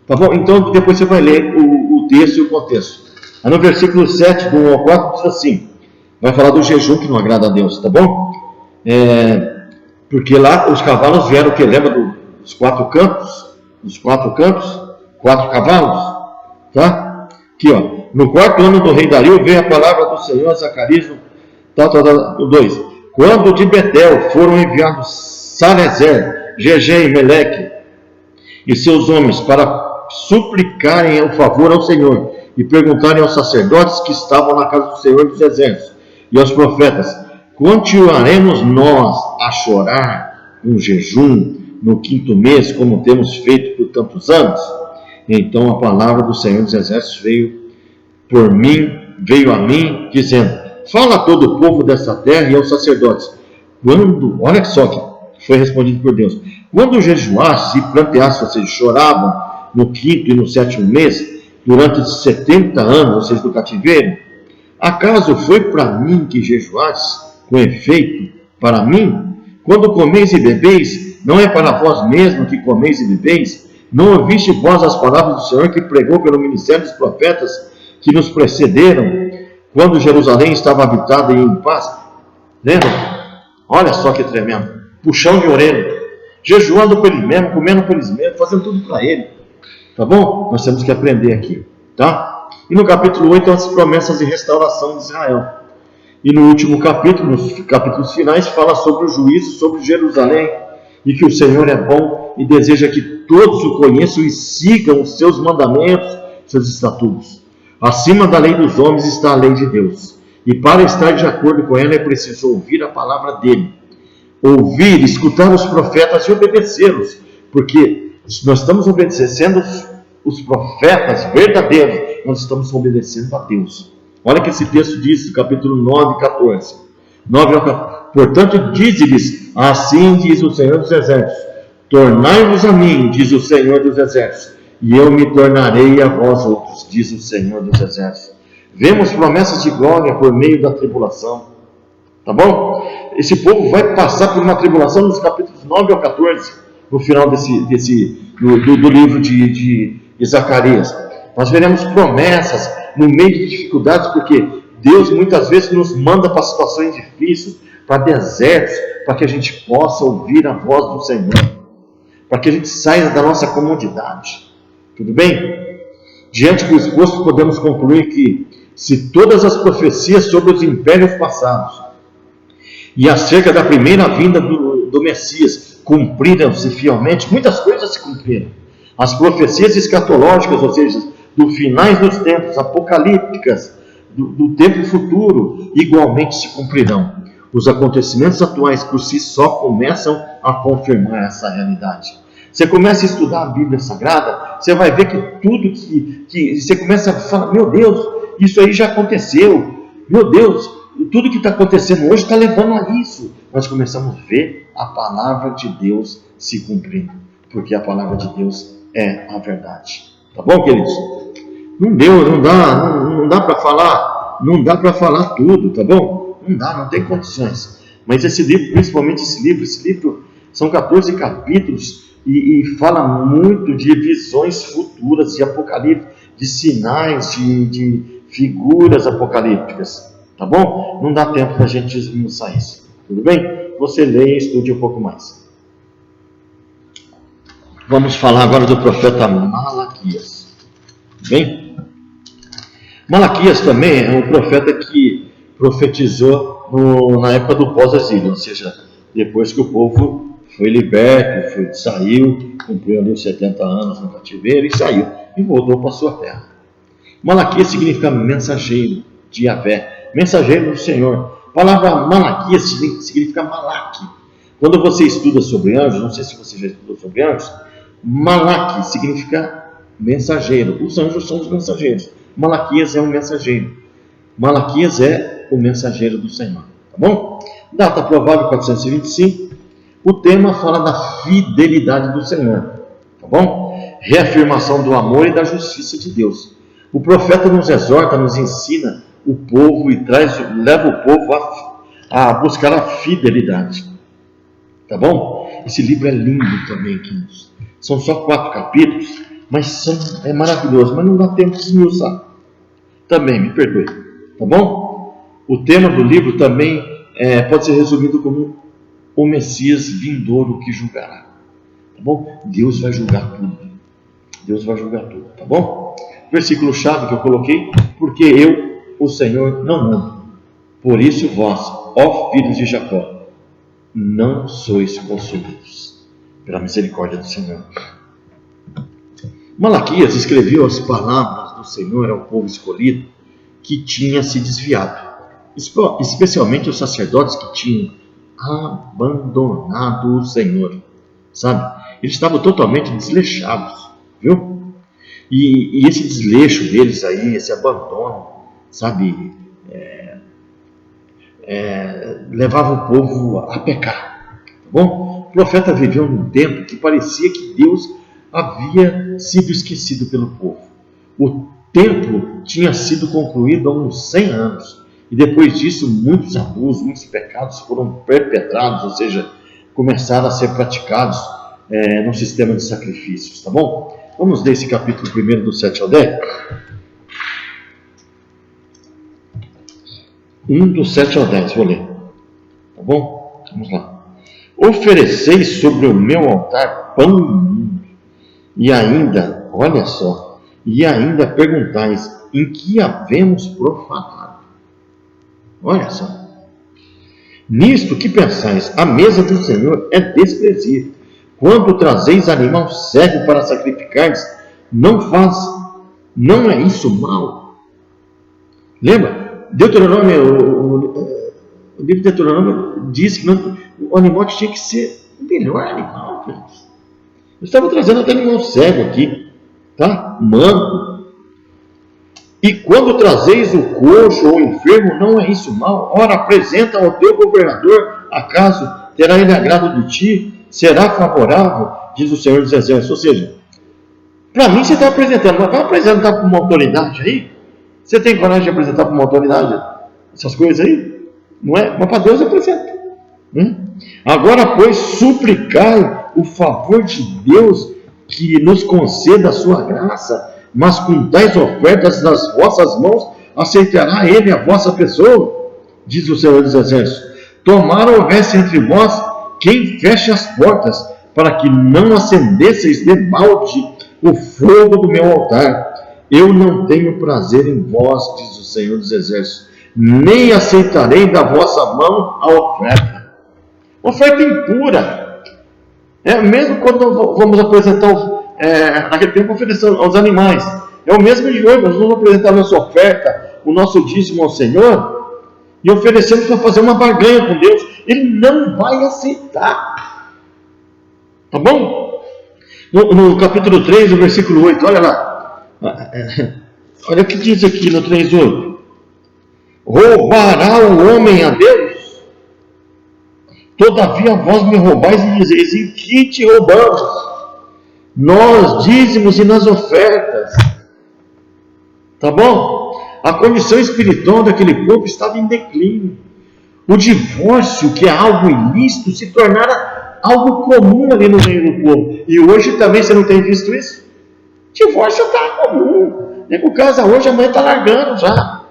Speaker 1: Tá bom? Então depois você vai ler o texto e o contexto. Aí no versículo 7, do 1 ao 4, diz assim, vai falar do jejum que não agrada a Deus, tá bom? Porque lá os cavalos vieram, o que? Lembra dos 4 cantos? Dos 4 cantos? 4 cavalos? Tá? Aqui, ó. No 4º ano do rei Dario veio a palavra do Senhor a Zacarias, o 2. Quando de Betel foram enviados Sarezer, Gegé e Meleque e seus homens para suplicarem o favor ao Senhor e perguntarem aos sacerdotes que estavam na casa do Senhor dos Exércitos e aos profetas, continuaremos nós a chorar um jejum no 5º mês, como temos feito por tantos anos? Então a palavra do Senhor dos Exércitos veio a mim, dizendo, fala a todo o povo dessa terra e aos sacerdotes, olha só que foi respondido por Deus, quando jejuasse e planteasse, ou seja, choravam no 5º e no 7º mês, durante os 70 anos, ou seja, do cativeiro, acaso foi para mim que jejuasse, com efeito, para mim? Quando comeis e bebeis, não é para vós mesmos que comeis e bebeis? Não ouviste vós as palavras do Senhor que pregou pelo ministério dos profetas que nos precederam, quando Jerusalém estava habitada e em paz? Lembra? Olha só que tremendo. Puxão de orelha. Jejuando por ele mesmo, comendo por eles mesmos, fazendo tudo para ele. Tá bom? Nós temos que aprender aqui. Tá? E no capítulo 8, as promessas de restauração de Israel. E no último capítulo, nos capítulos finais, fala sobre o juízo sobre Jerusalém. E que o Senhor é bom e deseja que todos o conheçam e sigam os seus mandamentos, seus estatutos. Acima da lei dos homens está a lei de Deus. E para estar de acordo com ela é preciso ouvir a palavra dele. Ouvir, escutar os profetas e obedecê-los. Porque nós estamos obedecendo os profetas verdadeiros. Nós estamos obedecendo a Deus. Olha que esse texto diz, no capítulo 9, 14. 9 ao 14. Portanto, dize-lhes, assim diz o Senhor dos Exércitos, tornai-vos a mim, diz o Senhor dos Exércitos, e eu me tornarei a vós outros, diz o Senhor dos Exércitos. Vemos promessas de glória por meio da tribulação. Tá bom? Esse povo vai passar por uma tribulação nos capítulos 9 ao 14, no final do livro de Zacarias. Nós veremos promessas no meio de dificuldades, porque Deus muitas vezes nos manda para situações difíceis, para desertos, para que a gente possa ouvir a voz do Senhor, para que a gente saia da nossa comodidade. Tudo bem? Diante do exposto, podemos concluir que, se todas as profecias sobre os impérios passados e acerca da primeira vinda do Messias cumpriram-se fielmente, muitas coisas se cumpriram. As profecias escatológicas, ou seja, dos finais dos tempos, apocalípticas, do tempo futuro, igualmente se cumprirão. Os acontecimentos atuais por si só começam a confirmar essa realidade. Você começa a estudar a Bíblia Sagrada, você vai ver que tudo que você começa a falar, meu Deus, isso aí já aconteceu. Meu Deus, tudo que está acontecendo hoje está levando a isso. Nós começamos a ver a palavra de Deus se cumprindo, porque a palavra de Deus é a verdade. Tá bom, queridos? Não dá para falar tudo, tá bom? Não tem condições. Mas esse livro, principalmente esse livro são 14 capítulos e fala muito de visões futuras, de apocalipse, de sinais, de figuras apocalípticas. Tá bom? Não dá tempo para a gente desmiuçar isso. Tudo bem? Você leia e estude um pouco mais. Vamos falar agora do profeta Malaquias. Bem? Malaquias também é um profeta que profetizou na época do pós-exílio, ou seja, depois que o povo foi liberto, saiu, cumpriu ali os 70 anos no cativeiro e saiu, e voltou para a sua terra. Malaquias significa mensageiro de Yahvé, mensageiro do Senhor. A palavra Malaquias significa Malaque. Quando você estuda sobre anjos, não sei se você já estudou sobre anjos, Malaque significa mensageiro. Os anjos são os mensageiros. Malaquias é um mensageiro. Malaquias é o mensageiro do Senhor. Tá bom? Data provável 425. O tema fala da fidelidade do Senhor. Tá bom? Reafirmação do amor e da justiça de Deus. O profeta nos exorta, nos ensina o povo e leva o povo a buscar a fidelidade. Tá bom? Esse livro é lindo também, queridos. São só 4 capítulos, mas é maravilhoso, mas não dá tempo de esmiuçar. Também, me perdoe. Tá bom? O tema do livro também pode ser resumido como o Messias vindouro que julgará. Tá bom? Deus vai julgar tudo. Deus vai julgar tudo, tá bom? Versículo-chave que eu coloquei: porque eu, o Senhor, não mudo. Por isso vós, ó filhos de Jacó, não sois consumidos pela misericórdia do Senhor. Malaquias escreveu as palavras do Senhor ao povo escolhido que tinha se desviado, especialmente os sacerdotes que tinham abandonado o Senhor, sabe? Eles estavam totalmente desleixados, viu? E esse desleixo deles aí, esse abandono, sabe, levava o povo a pecar, tá bom? O profeta viveu num tempo que parecia que Deus havia sido esquecido pelo povo. O templo tinha sido concluído há uns 100 anos, e depois disso muitos abusos, muitos pecados foram perpetrados, ou seja, começaram a ser praticados no sistema de sacrifícios, tá bom? Vamos ler esse capítulo 1 do 7 ao 10. 1 do 7 ao 10, vou ler. Tá bom? Vamos lá. Ofereceis sobre o meu altar pão imundo, e ainda, olha só, e ainda perguntais, em que havemos profanado? Olha só. Nisto que pensais, a mesa do Senhor é desprezível. Quando trazeis animal cego para sacrificares, não é isso mal? Lembra? Deuteronômio, o livro de Deuteronômio diz que o animal tinha que ser o melhor animal, gente. Eu estava trazendo até animal cego aqui, tá? Manco. E quando trazeis o coxo ou o enfermo, não é isso mal? Ora, apresenta ao teu governador, acaso terá ele agrado de ti? Será favorável, diz o Senhor dos Exércitos. Ou seja, para mim você está apresentando, mas vai apresentar para uma autoridade aí? Você tem coragem de apresentar para uma autoridade essas coisas aí? Não é? Mas para Deus apresenta. Agora, pois, suplicai o favor de Deus que nos conceda a sua graça, mas com tais ofertas nas vossas mãos aceitará ele a vossa pessoa, diz o Senhor dos Exércitos. Tomara houvesse entre vós quem feche as portas, para que não acendesseis de balde o fogo do meu altar. Eu não tenho prazer em vós, diz o Senhor dos Exércitos, nem aceitarei da vossa mão a oferta. Oferta impura. Mesmo quando vamos apresentar, naquele tempo oferecendo aos animais, é o mesmo de hoje. Nós vamos apresentar a nossa oferta, o nosso dízimo ao Senhor, e oferecemos para fazer uma barganha com Deus. Ele não vai aceitar. Tá bom? No capítulo 3, no versículo 8, olha lá. Olha o que diz aqui no 3:8. Roubará o homem a Deus? Todavia vós me roubais e dizeis, em que te roubamos? Nós dízimos e nas ofertas. Tá bom? A condição espiritual daquele povo estava em declínio. O divórcio, que é algo ilícito, se tornara algo comum ali no meio do povo. E hoje também você não tem visto isso? Divórcio está comum. O casa hoje, amanhã está largando já.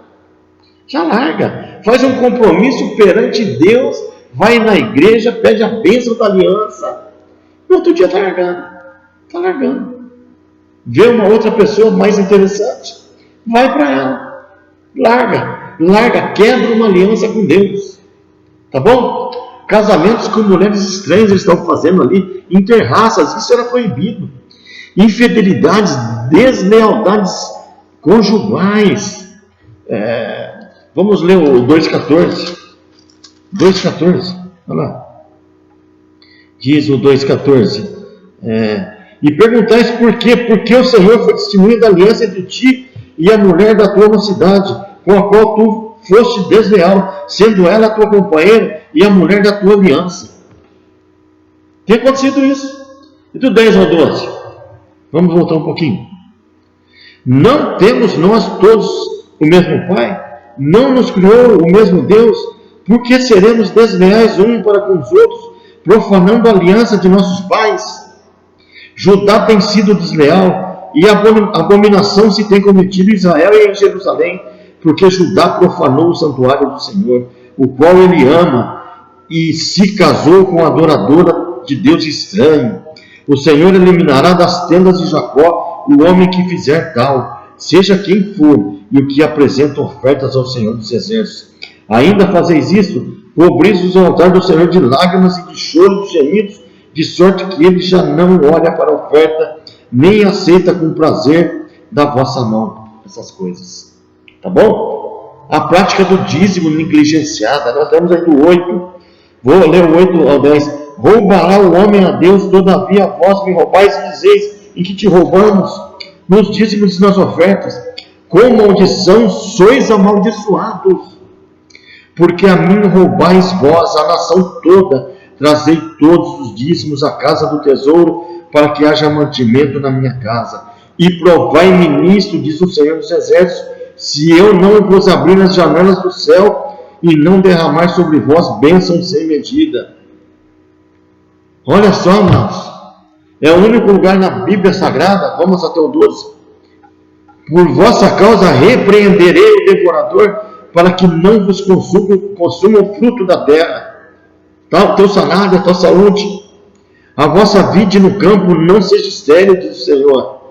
Speaker 1: Já larga. Faz um compromisso perante Deus, vai na igreja, pede a bênção da aliança. No outro dia está largando. Está largando. Vê uma outra pessoa mais interessante, vai para ela. Larga, quebra uma aliança com Deus. Tá bom? Casamentos com mulheres estranhas eles estavam fazendo ali, interraças, isso era proibido. Infidelidades, deslealdades conjugais. Vamos ler o 2,14. 2,14, olha lá. Diz o 2,14. E perguntais por quê? Porque o Senhor foi testemunha da aliança entre ti e a mulher da tua mocidade, com a qual tu foste desleal, sendo ela a tua companheira e a mulher da tua aliança. Tem acontecido isso. E do 10 ao 12. Vamos voltar um pouquinho. Não temos nós todos o mesmo Pai? Não nos criou o mesmo Deus? Por que seremos desleais uns para com os outros, profanando a aliança de nossos pais? Judá tem sido desleal, e abominação se tem cometido em Israel e em Jerusalém, porque Judá profanou o santuário do Senhor, o qual ele ama, e se casou com a adoradora de Deus estranho. O Senhor eliminará das tendas de Jacó o homem que fizer tal, seja quem for, e o que apresenta ofertas ao Senhor dos Exércitos. Ainda fazeis isso, cobris o altar do Senhor de lágrimas e de choro, de gemidos, de sorte que ele já não olha para a oferta, nem aceita com prazer da vossa mão essas coisas. Tá bom? A prática do dízimo negligenciada, nós temos aí do 8, vou ler o 8 ao 10. Roubará o homem a Deus, todavia vós me roubais e dizeis, em que te roubamos? Nos dízimos e nas ofertas. Com maldição sois amaldiçoados, porque a mim roubais vós, a nação toda. Trazei todos os dízimos à casa do tesouro, para que haja mantimento na minha casa. E provai-me nisto, diz o Senhor dos Exércitos, se eu não vos abrir as janelas do céu e não derramar sobre vós bênçãos sem medida. Olha só, amados, é o único lugar na Bíblia Sagrada, vamos até o 12. Por vossa causa repreenderei o devorador, para que não vos consuma o fruto da terra. O teu salário, a tua saúde, a vossa vide no campo não seja estéril, diz o Senhor.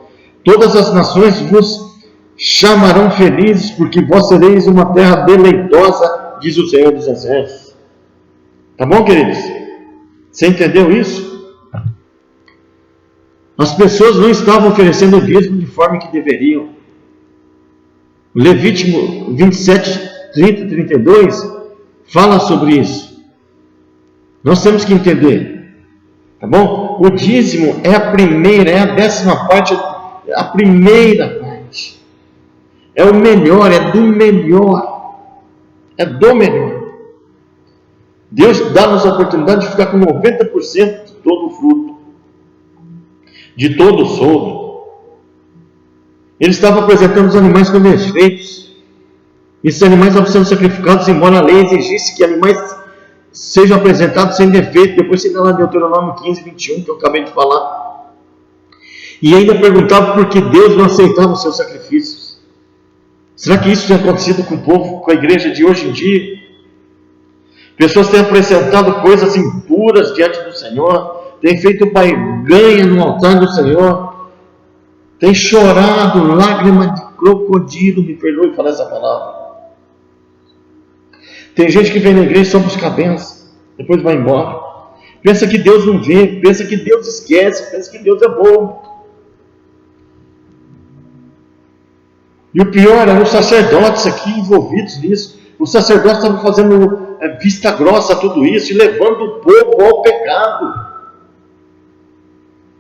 Speaker 1: Todas as nações vos chamarão felizes, porque vós sereis uma terra deleitosa, diz o Senhor dos Exércitos. Tá bom, queridos? Você entendeu isso? As pessoas não estavam oferecendo o dízimo de forma que deveriam. Levítico 27, 30 e 32 fala sobre isso. Nós temos que entender, tá bom? O dízimo é a primeira, é a 10ª parte, a primeira parte. É o melhor, é do melhor. É do melhor. Deus dá-nos a oportunidade de ficar com 90% de todo o fruto, de todo o soldo. Ele estava apresentando os animais com defeitos. Esses animais estavam sendo sacrificados, embora a lei exigisse que animais sejam apresentados sem defeito. Depois você dá lá em Deuteronômio 15, 21, que eu acabei de falar. E ainda perguntava por que Deus não aceitava os seus sacrifícios. Será que isso tem acontecido com o povo, com a igreja de hoje em dia? Pessoas têm apresentado coisas impuras diante do Senhor, têm feito barganha no altar do Senhor, têm chorado lágrima de crocodilo, me perdoe falar essa palavra. Tem gente que vem na igreja só buscar bênção, depois vai embora. Pensa que Deus não vê, pensa que Deus esquece, pensa que Deus é bom. E o pior eram os sacerdotes aqui envolvidos nisso. Os sacerdotes estavam fazendo vista grossa a tudo isso e levando o povo ao pecado.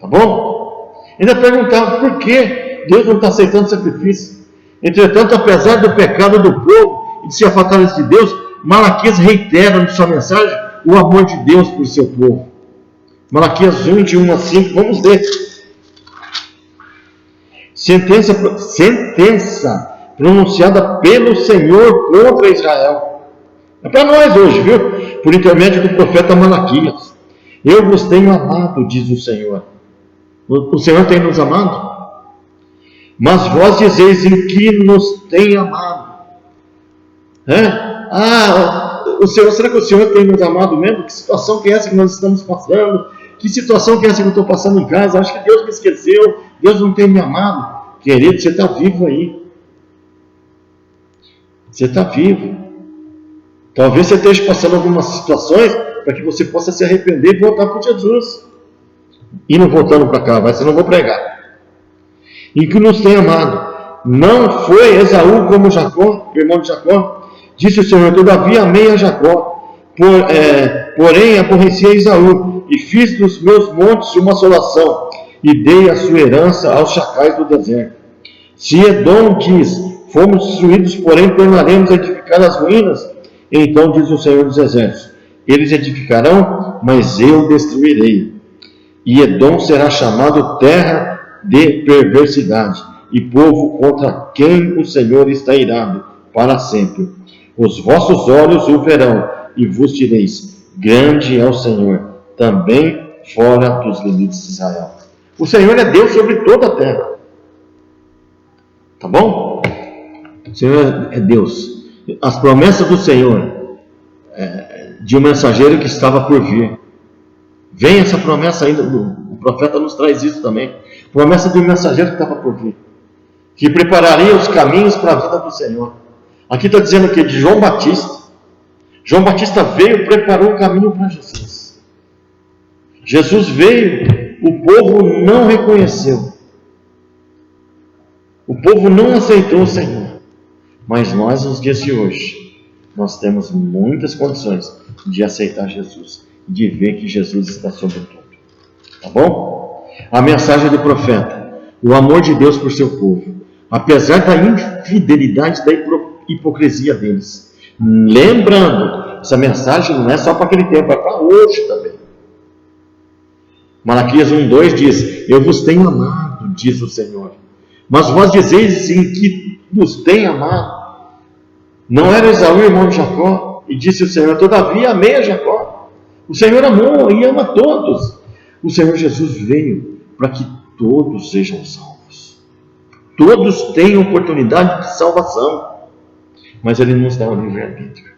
Speaker 1: Tá bom? Ainda perguntava por que Deus não está aceitando sacrifício. Entretanto, apesar do pecado do povo e de se afastarem de Deus, Malaquias reitera na sua mensagem o amor de Deus por seu povo. Malaquias 1, de 1 a 5, vamos ler. Sentença pronunciada pelo Senhor contra Israel. É para nós hoje, viu? Por intermédio do profeta Malaquias. Eu vos tenho amado, diz o Senhor. O Senhor tem nos amado? Mas vós dizeis em que nos tem amado. Será que o Senhor tem nos amado mesmo? Que situação que é essa que nós estamos passando? Que situação que é essa que eu estou passando em casa? Acho que Deus me esqueceu, Deus não tem me amado. Querido, você está vivo aí. Você está vivo. Talvez você esteja passando algumas situações para que você possa se arrepender e voltar para Jesus. E não voltando para cá, mas eu não vou pregar. E que nos tem amado. Não foi Esaú como Jacó, irmão de Jacó. Disse o Senhor: todavia amei a Jacó, porém aborreci a Esaú, e fiz dos meus montes uma assolação, e dei a sua herança aos chacais do deserto. Se Edom diz: fomos destruídos, porém tornaremos a edificar as ruínas, então diz o Senhor dos Exércitos: eles edificarão, mas eu destruirei. E Edom será chamado terra de perversidade, e povo contra quem o Senhor está irado para sempre. Os vossos olhos o verão, e vos direis: grande é o Senhor, também fora dos limites de Israel. O Senhor é Deus sobre toda a terra. Tá bom? O Senhor é Deus. As promessas do Senhor, de um mensageiro que estava por vir. Vem essa promessa ainda, o profeta nos traz isso também. Promessa de um mensageiro que estava por vir, que prepararia os caminhos para a vida do Senhor. Aqui está dizendo que de João Batista. João Batista veio e preparou o caminho para Jesus. Jesus veio, o povo não reconheceu. O povo não aceitou o Senhor. Mas nós, nos dias de hoje, nós temos muitas condições de aceitar Jesus, de ver que Jesus está sobre tudo. Tá bom? A mensagem do profeta: o amor de Deus por seu povo, apesar da infidelidade, da hipocrisia deles. Lembrando, essa mensagem não é só para aquele tempo, é para hoje também. Malaquias 1:2 diz: eu vos tenho amado, diz o Senhor, mas vós dizeis em que vos tem amado. Não era Esaú irmão de Jacó? E disse o Senhor: todavia amei a Jacó. O Senhor amou e ama todos. O Senhor Jesus veio para que todos sejam salvos. Todos têm oportunidade de salvação, mas Ele nos dá o livre-arbítrio.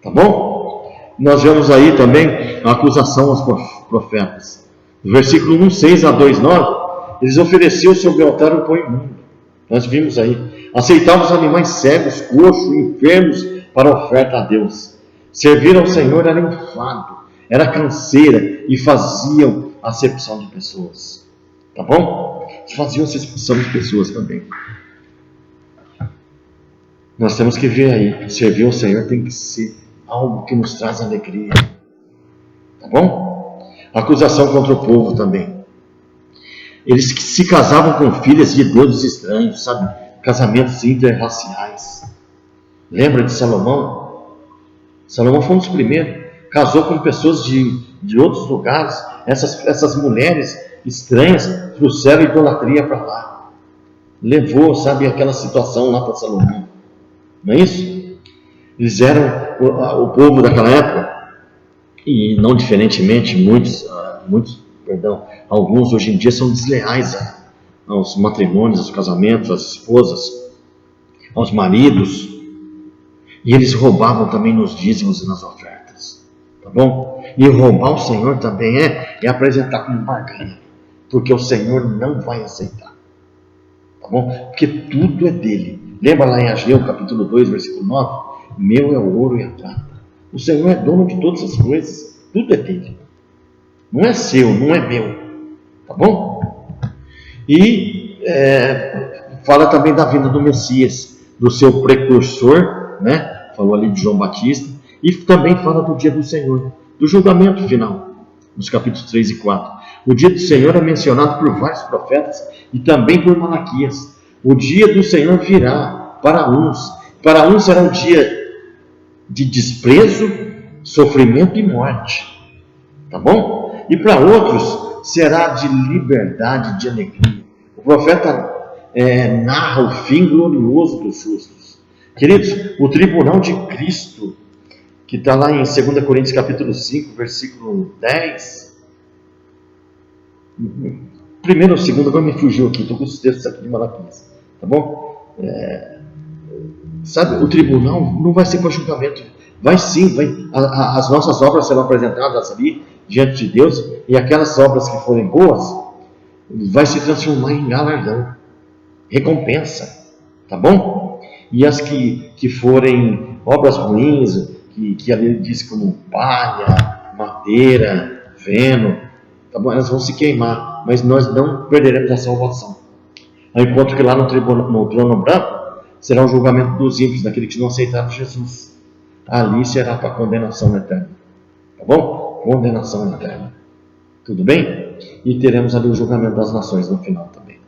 Speaker 1: Tá bom? Nós vemos aí também a acusação aos profetas. No versículo 1:6 a 2:9, eles ofereciam sobre o altar o pão imundo. Nós vimos aí. Aceitavam os animais cegos, coxos, enfermos para oferta a Deus. Servir ao Senhor era enfado, era canseira, e faziam acepção de pessoas. Tá bom? Faziam acepção de pessoas também. Nós temos que ver aí, servir ao Senhor tem que ser algo que nos traz alegria. Tá bom? Acusação contra o povo também. Eles se casavam com filhas de deuses estranhos, sabe? Casamentos interraciais. Lembra de Salomão? Salomão foi um dos primeiros. Casou com pessoas de outros lugares. Essas mulheres estranhas trouxeram idolatria para lá. Levou, sabe, aquela situação lá para Salomão. Não é isso? Eles eram o povo daquela época. E não diferentemente, alguns hoje em dia são desleais aos matrimônios, aos casamentos, às esposas, aos maridos. E eles roubavam também nos dízimos e nas ofertas. Tá bom? E roubar o Senhor também é apresentar como barganha. Porque o Senhor não vai aceitar. Tá bom? Porque tudo é dele. Lembra lá em Ageu, capítulo 2, versículo 9? Meu é o ouro e a prata. O Senhor é dono de todas as coisas. Tudo é dele. Não é seu, não é meu. Tá bom? E fala também da vinda do Messias, do seu precursor, né? Falou ali de João Batista. E também fala do dia do Senhor, do julgamento final, nos capítulos 3 e 4. O dia do Senhor é mencionado por vários profetas e também por Malaquias. O dia do Senhor virá para uns. Para uns será um dia de desprezo, sofrimento e morte. Tá bom? E para outros será de liberdade, de alegria. O profeta narra o fim glorioso dos justos. Queridos, o tribunal de Cristo, que está lá em 2 Coríntios capítulo 5, versículo 10. Primeiro ou segundo, agora me fugiu aqui, estou com os textos aqui de Malaquias. Tá bom? Sabe, o tribunal não vai ser para julgamento. Vai sim, as nossas obras serão apresentadas ali diante de Deus, e aquelas obras que forem boas vai se transformar em galardão, recompensa, tá bom? E as que forem obras ruins, que ali diz como palha, madeira, feno, tá bom? Elas vão se queimar, mas nós não perderemos a salvação. Enquanto que lá no trono branco será o julgamento dos ímpios, daqueles que não aceitaram Jesus. Ali será para condenação eterna, tá bom? Condenação eterna, tudo bem? E teremos ali o julgamento das nações no final também,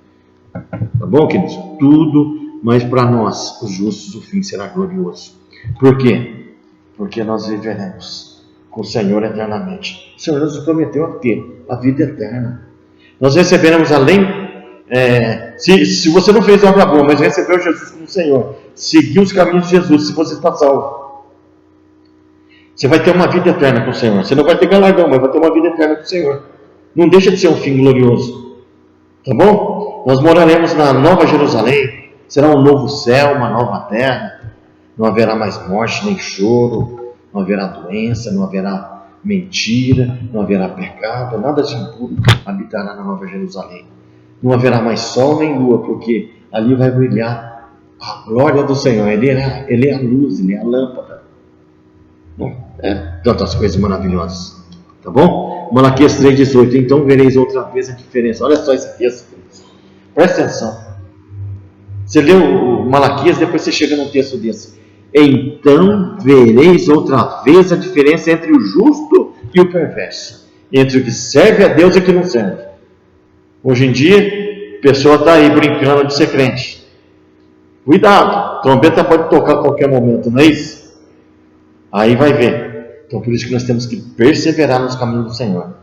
Speaker 1: tá bom, queridos? Tudo, mas para nós, os justos, o fim será glorioso. Por quê? Porque nós viveremos com o Senhor eternamente. O Senhor nos prometeu a quê? A vida eterna. Nós receberemos além... se você não fez obra boa, mas recebeu Jesus como Senhor, seguiu os caminhos de Jesus, se você está salvo, você vai ter uma vida eterna com o Senhor. Você não vai ter galardão, mas vai ter uma vida eterna com o Senhor. Não deixa de ser um fim glorioso, tá bom? Nós moraremos na Nova Jerusalém. Será um novo céu, uma nova terra. Não haverá mais morte, nem choro. Não haverá doença, não haverá mentira, não haverá pecado. Nada de impuro habitará na Nova Jerusalém. Não haverá mais sol nem lua, porque ali vai brilhar a glória do Senhor. Ele é a luz, Ele é a lâmpada. Tantas coisas maravilhosas, tá bom? Malaquias 3,18. Então vereis outra vez a diferença. Olha só esse texto, presta atenção. Você lê o Malaquias, depois você chega num texto desse. Então vereis outra vez a diferença entre o justo e o perverso, entre o que serve a Deus e o que não serve. Hoje em dia, a pessoa está aí brincando de ser crente. Cuidado, a trombeta pode tocar a qualquer momento, não é isso? Aí vai ver. Então por isso que nós temos que perseverar nos caminhos do Senhor.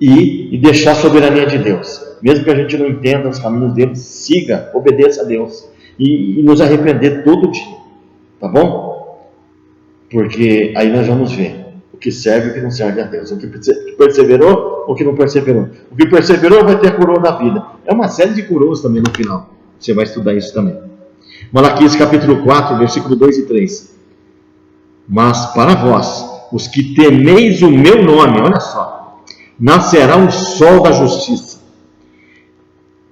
Speaker 1: E deixar a soberania de Deus. Mesmo que a gente não entenda os caminhos dele, siga, obedeça a Deus. E nos arrepender todo dia. Tá bom? Porque aí nós vamos ver o que serve e o que não serve a Deus. O que perseverou ou o que não perseverou. O que perseverou vai ter a coroa da vida. É uma série de coroas também no final. Você vai estudar isso também. Malaquias capítulo 4, versículo 2 e 3. Mas para vós, os que temeis o meu nome, olha só, nascerá o sol da justiça,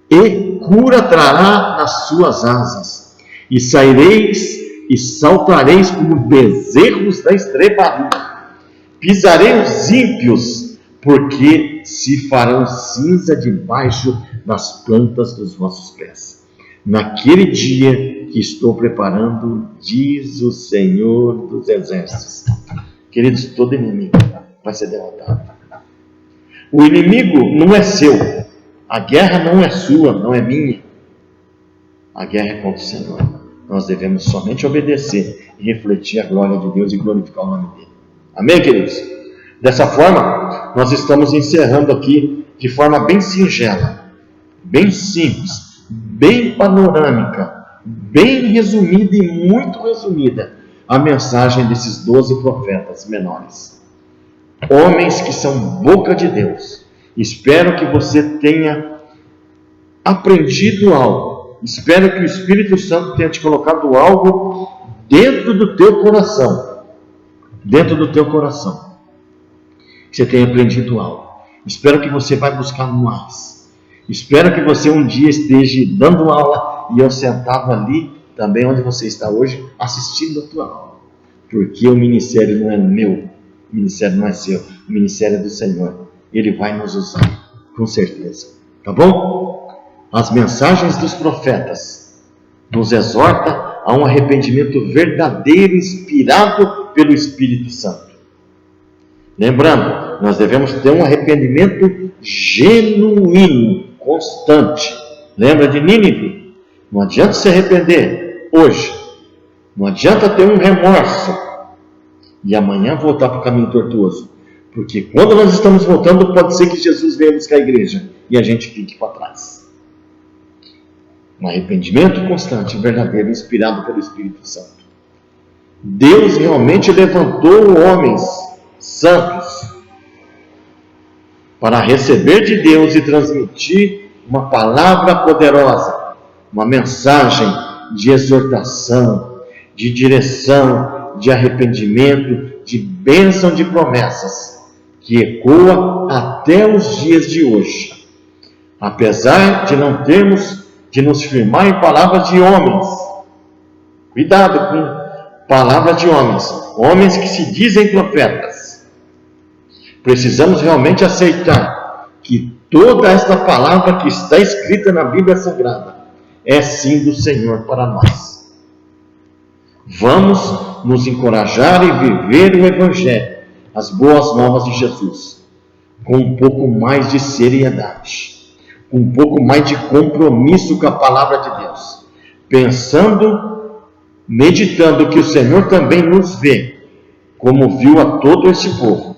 Speaker 1: e cura trará nas suas asas, e saireis e saltareis como bezerros da estrebaria. Pisarei os ímpios, porque se farão cinza debaixo das plantas dos vossos pés. Naquele dia que estou preparando, diz o Senhor dos Exércitos. Queridos, todo inimigo vai ser derrotado. O inimigo não é seu. A guerra não é sua, não é minha. A guerra é contra o Senhor. Nós devemos somente obedecer e refletir a glória de Deus e glorificar o nome dele. Amém, queridos? Dessa forma, nós estamos encerrando aqui de forma bem singela, bem simples, bem panorâmica, bem resumida e muito resumida, a mensagem desses 12 profetas menores. Homens que são boca de Deus. Espero que você tenha aprendido algo. Espero que o Espírito Santo tenha te colocado algo dentro do teu coração. Dentro do teu coração. Que você tenha aprendido algo. Espero que você vai buscar mais. Espero que você um dia esteja dando aula e eu sentado ali, também onde você está hoje, assistindo a tua aula. Porque o ministério não é meu, o ministério não é seu, o ministério é do Senhor. Ele vai nos usar, com certeza. Tá bom? As mensagens dos profetas nos exortam a um arrependimento verdadeiro, inspirado pelo Espírito Santo. Lembrando, nós devemos ter um arrependimento genuíno, constante. Lembra de Nínive? Não adianta se arrepender hoje. Não adianta ter um remorso e amanhã voltar para o caminho tortuoso. Porque quando nós estamos voltando, pode ser que Jesus venha buscar a igreja e a gente fique para trás. Um arrependimento constante, verdadeiro, inspirado pelo Espírito Santo. Deus realmente levantou homens santos para receber de Deus e transmitir uma palavra poderosa, uma mensagem de exortação, de direção, de arrependimento, de bênção de promessas, que ecoa até os dias de hoje. Apesar de não termos de nos firmar em palavras de homens. Cuidado com palavras de homens que se dizem profetas. Precisamos realmente aceitar que toda esta palavra que está escrita na Bíblia Sagrada é sim do Senhor para nós. Vamos nos encorajar e viver o Evangelho, as boas novas de Jesus, com um pouco mais de seriedade, com um pouco mais de compromisso com a palavra de Deus, pensando, meditando que o Senhor também nos vê, como viu a todo esse povo.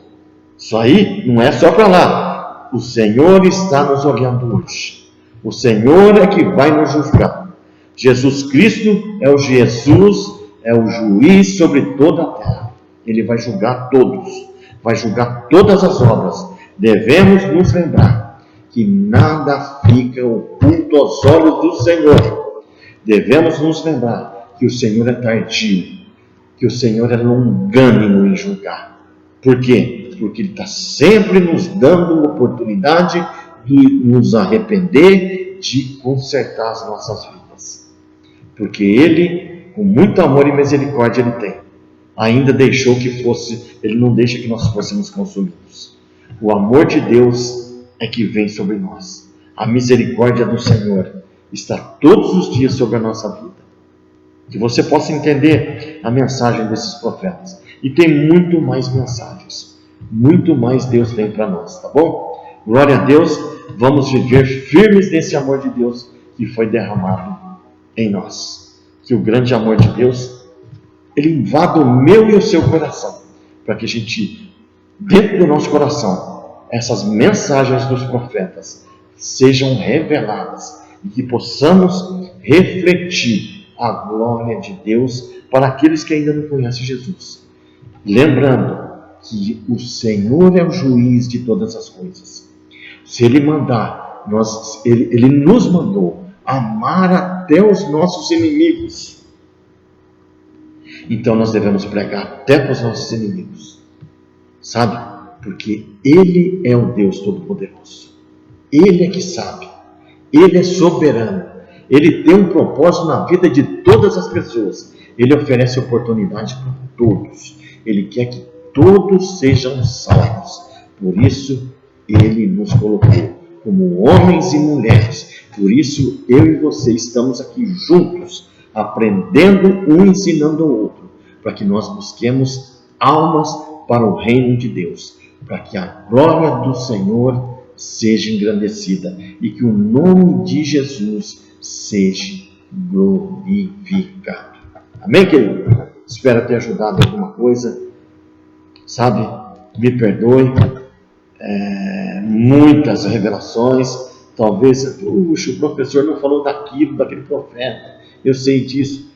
Speaker 1: Isso aí não é só para lá. O Senhor está nos olhando hoje. O Senhor é que vai nos julgar. Jesus Cristo é o juiz sobre toda a terra. Ele vai julgar todos, vai julgar todas as obras. Devemos nos lembrar que nada fica oculto aos olhos do Senhor. Devemos nos lembrar que o Senhor é tardio, que o Senhor é longânimo em julgar. Por quê? Porque Ele está sempre nos dando oportunidade de nos arrepender, de consertar as nossas vidas. Porque Ele, com muito amor e misericórdia, Ele tem. Ainda deixou que fosse, Ele não deixa que nós fôssemos consumidos. O amor de Deus é que vem sobre nós. A misericórdia do Senhor está todos os dias sobre a nossa vida. Que você possa entender a mensagem desses profetas. E tem muito mais mensagens. Muito mais Deus tem para nós, tá bom? Glória a Deus. Vamos viver firmes nesse amor de Deus que foi derramado em nós. Que o grande amor de Deus, Ele invada o meu e o seu coração. Para que a gente, dentro do nosso coração, essas mensagens dos profetas sejam reveladas. E que possamos refletir a glória de Deus para aqueles que ainda não conhecem Jesus. Lembrando que o Senhor é o juiz de todas as coisas. Se Ele mandar, Ele nos mandou amar até os nossos inimigos. Então nós devemos pregar até para os nossos inimigos. Sabe? Porque Ele é o Deus Todo-Poderoso. Ele é que sabe. Ele é soberano. Ele tem um propósito na vida de todas as pessoas. Ele oferece oportunidade para todos. Ele quer que todos sejam salvos. Por isso, Ele nos colocou como homens e mulheres. Por isso, eu e você estamos aqui juntos, aprendendo um ensinando o outro, para que nós busquemos almas para o reino de Deus, para que a glória do Senhor seja engrandecida e que o nome de Jesus seja glorificado. Amém, querido? Espero ter ajudado alguma coisa. Sabe, me perdoe, muitas revelações, talvez, puxa, o professor não falou daquele profeta, eu sei disso,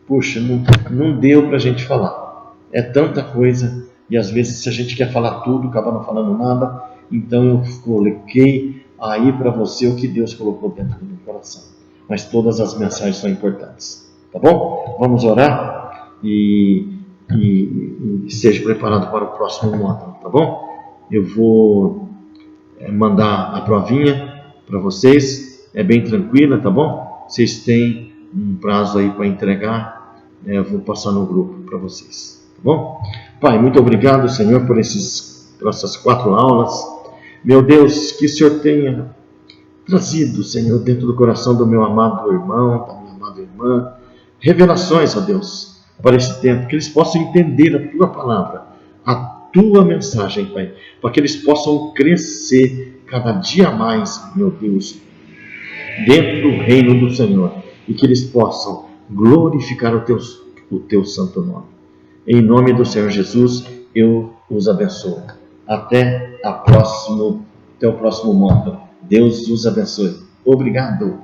Speaker 1: puxa, não deu para a gente falar, é tanta coisa, e às vezes se a gente quer falar tudo, acaba não falando nada, então eu coloquei aí para você o que Deus colocou dentro do meu coração, mas todas as mensagens são importantes, tá bom? Vamos orar e esteja preparado para o próximo módulo, tá bom? Eu vou mandar a provinha para vocês, é bem tranquila, tá bom? Vocês têm um prazo aí para entregar, eu vou passar no grupo para vocês, tá bom? Pai, muito obrigado, Senhor, por essas 4 aulas. Meu Deus, que o Senhor tenha trazido, Senhor, dentro do coração do meu amado irmão, da minha amada irmã, revelações, ó Deus, para esse tempo, que eles possam entender a Tua palavra, a Tua mensagem, Pai, para que eles possam crescer cada dia mais, meu Deus, dentro do reino do Senhor, e que eles possam glorificar o Teu santo nome. Em nome do Senhor Jesus, eu os abençoo. Até o próximo módulo. Deus os abençoe. Obrigado.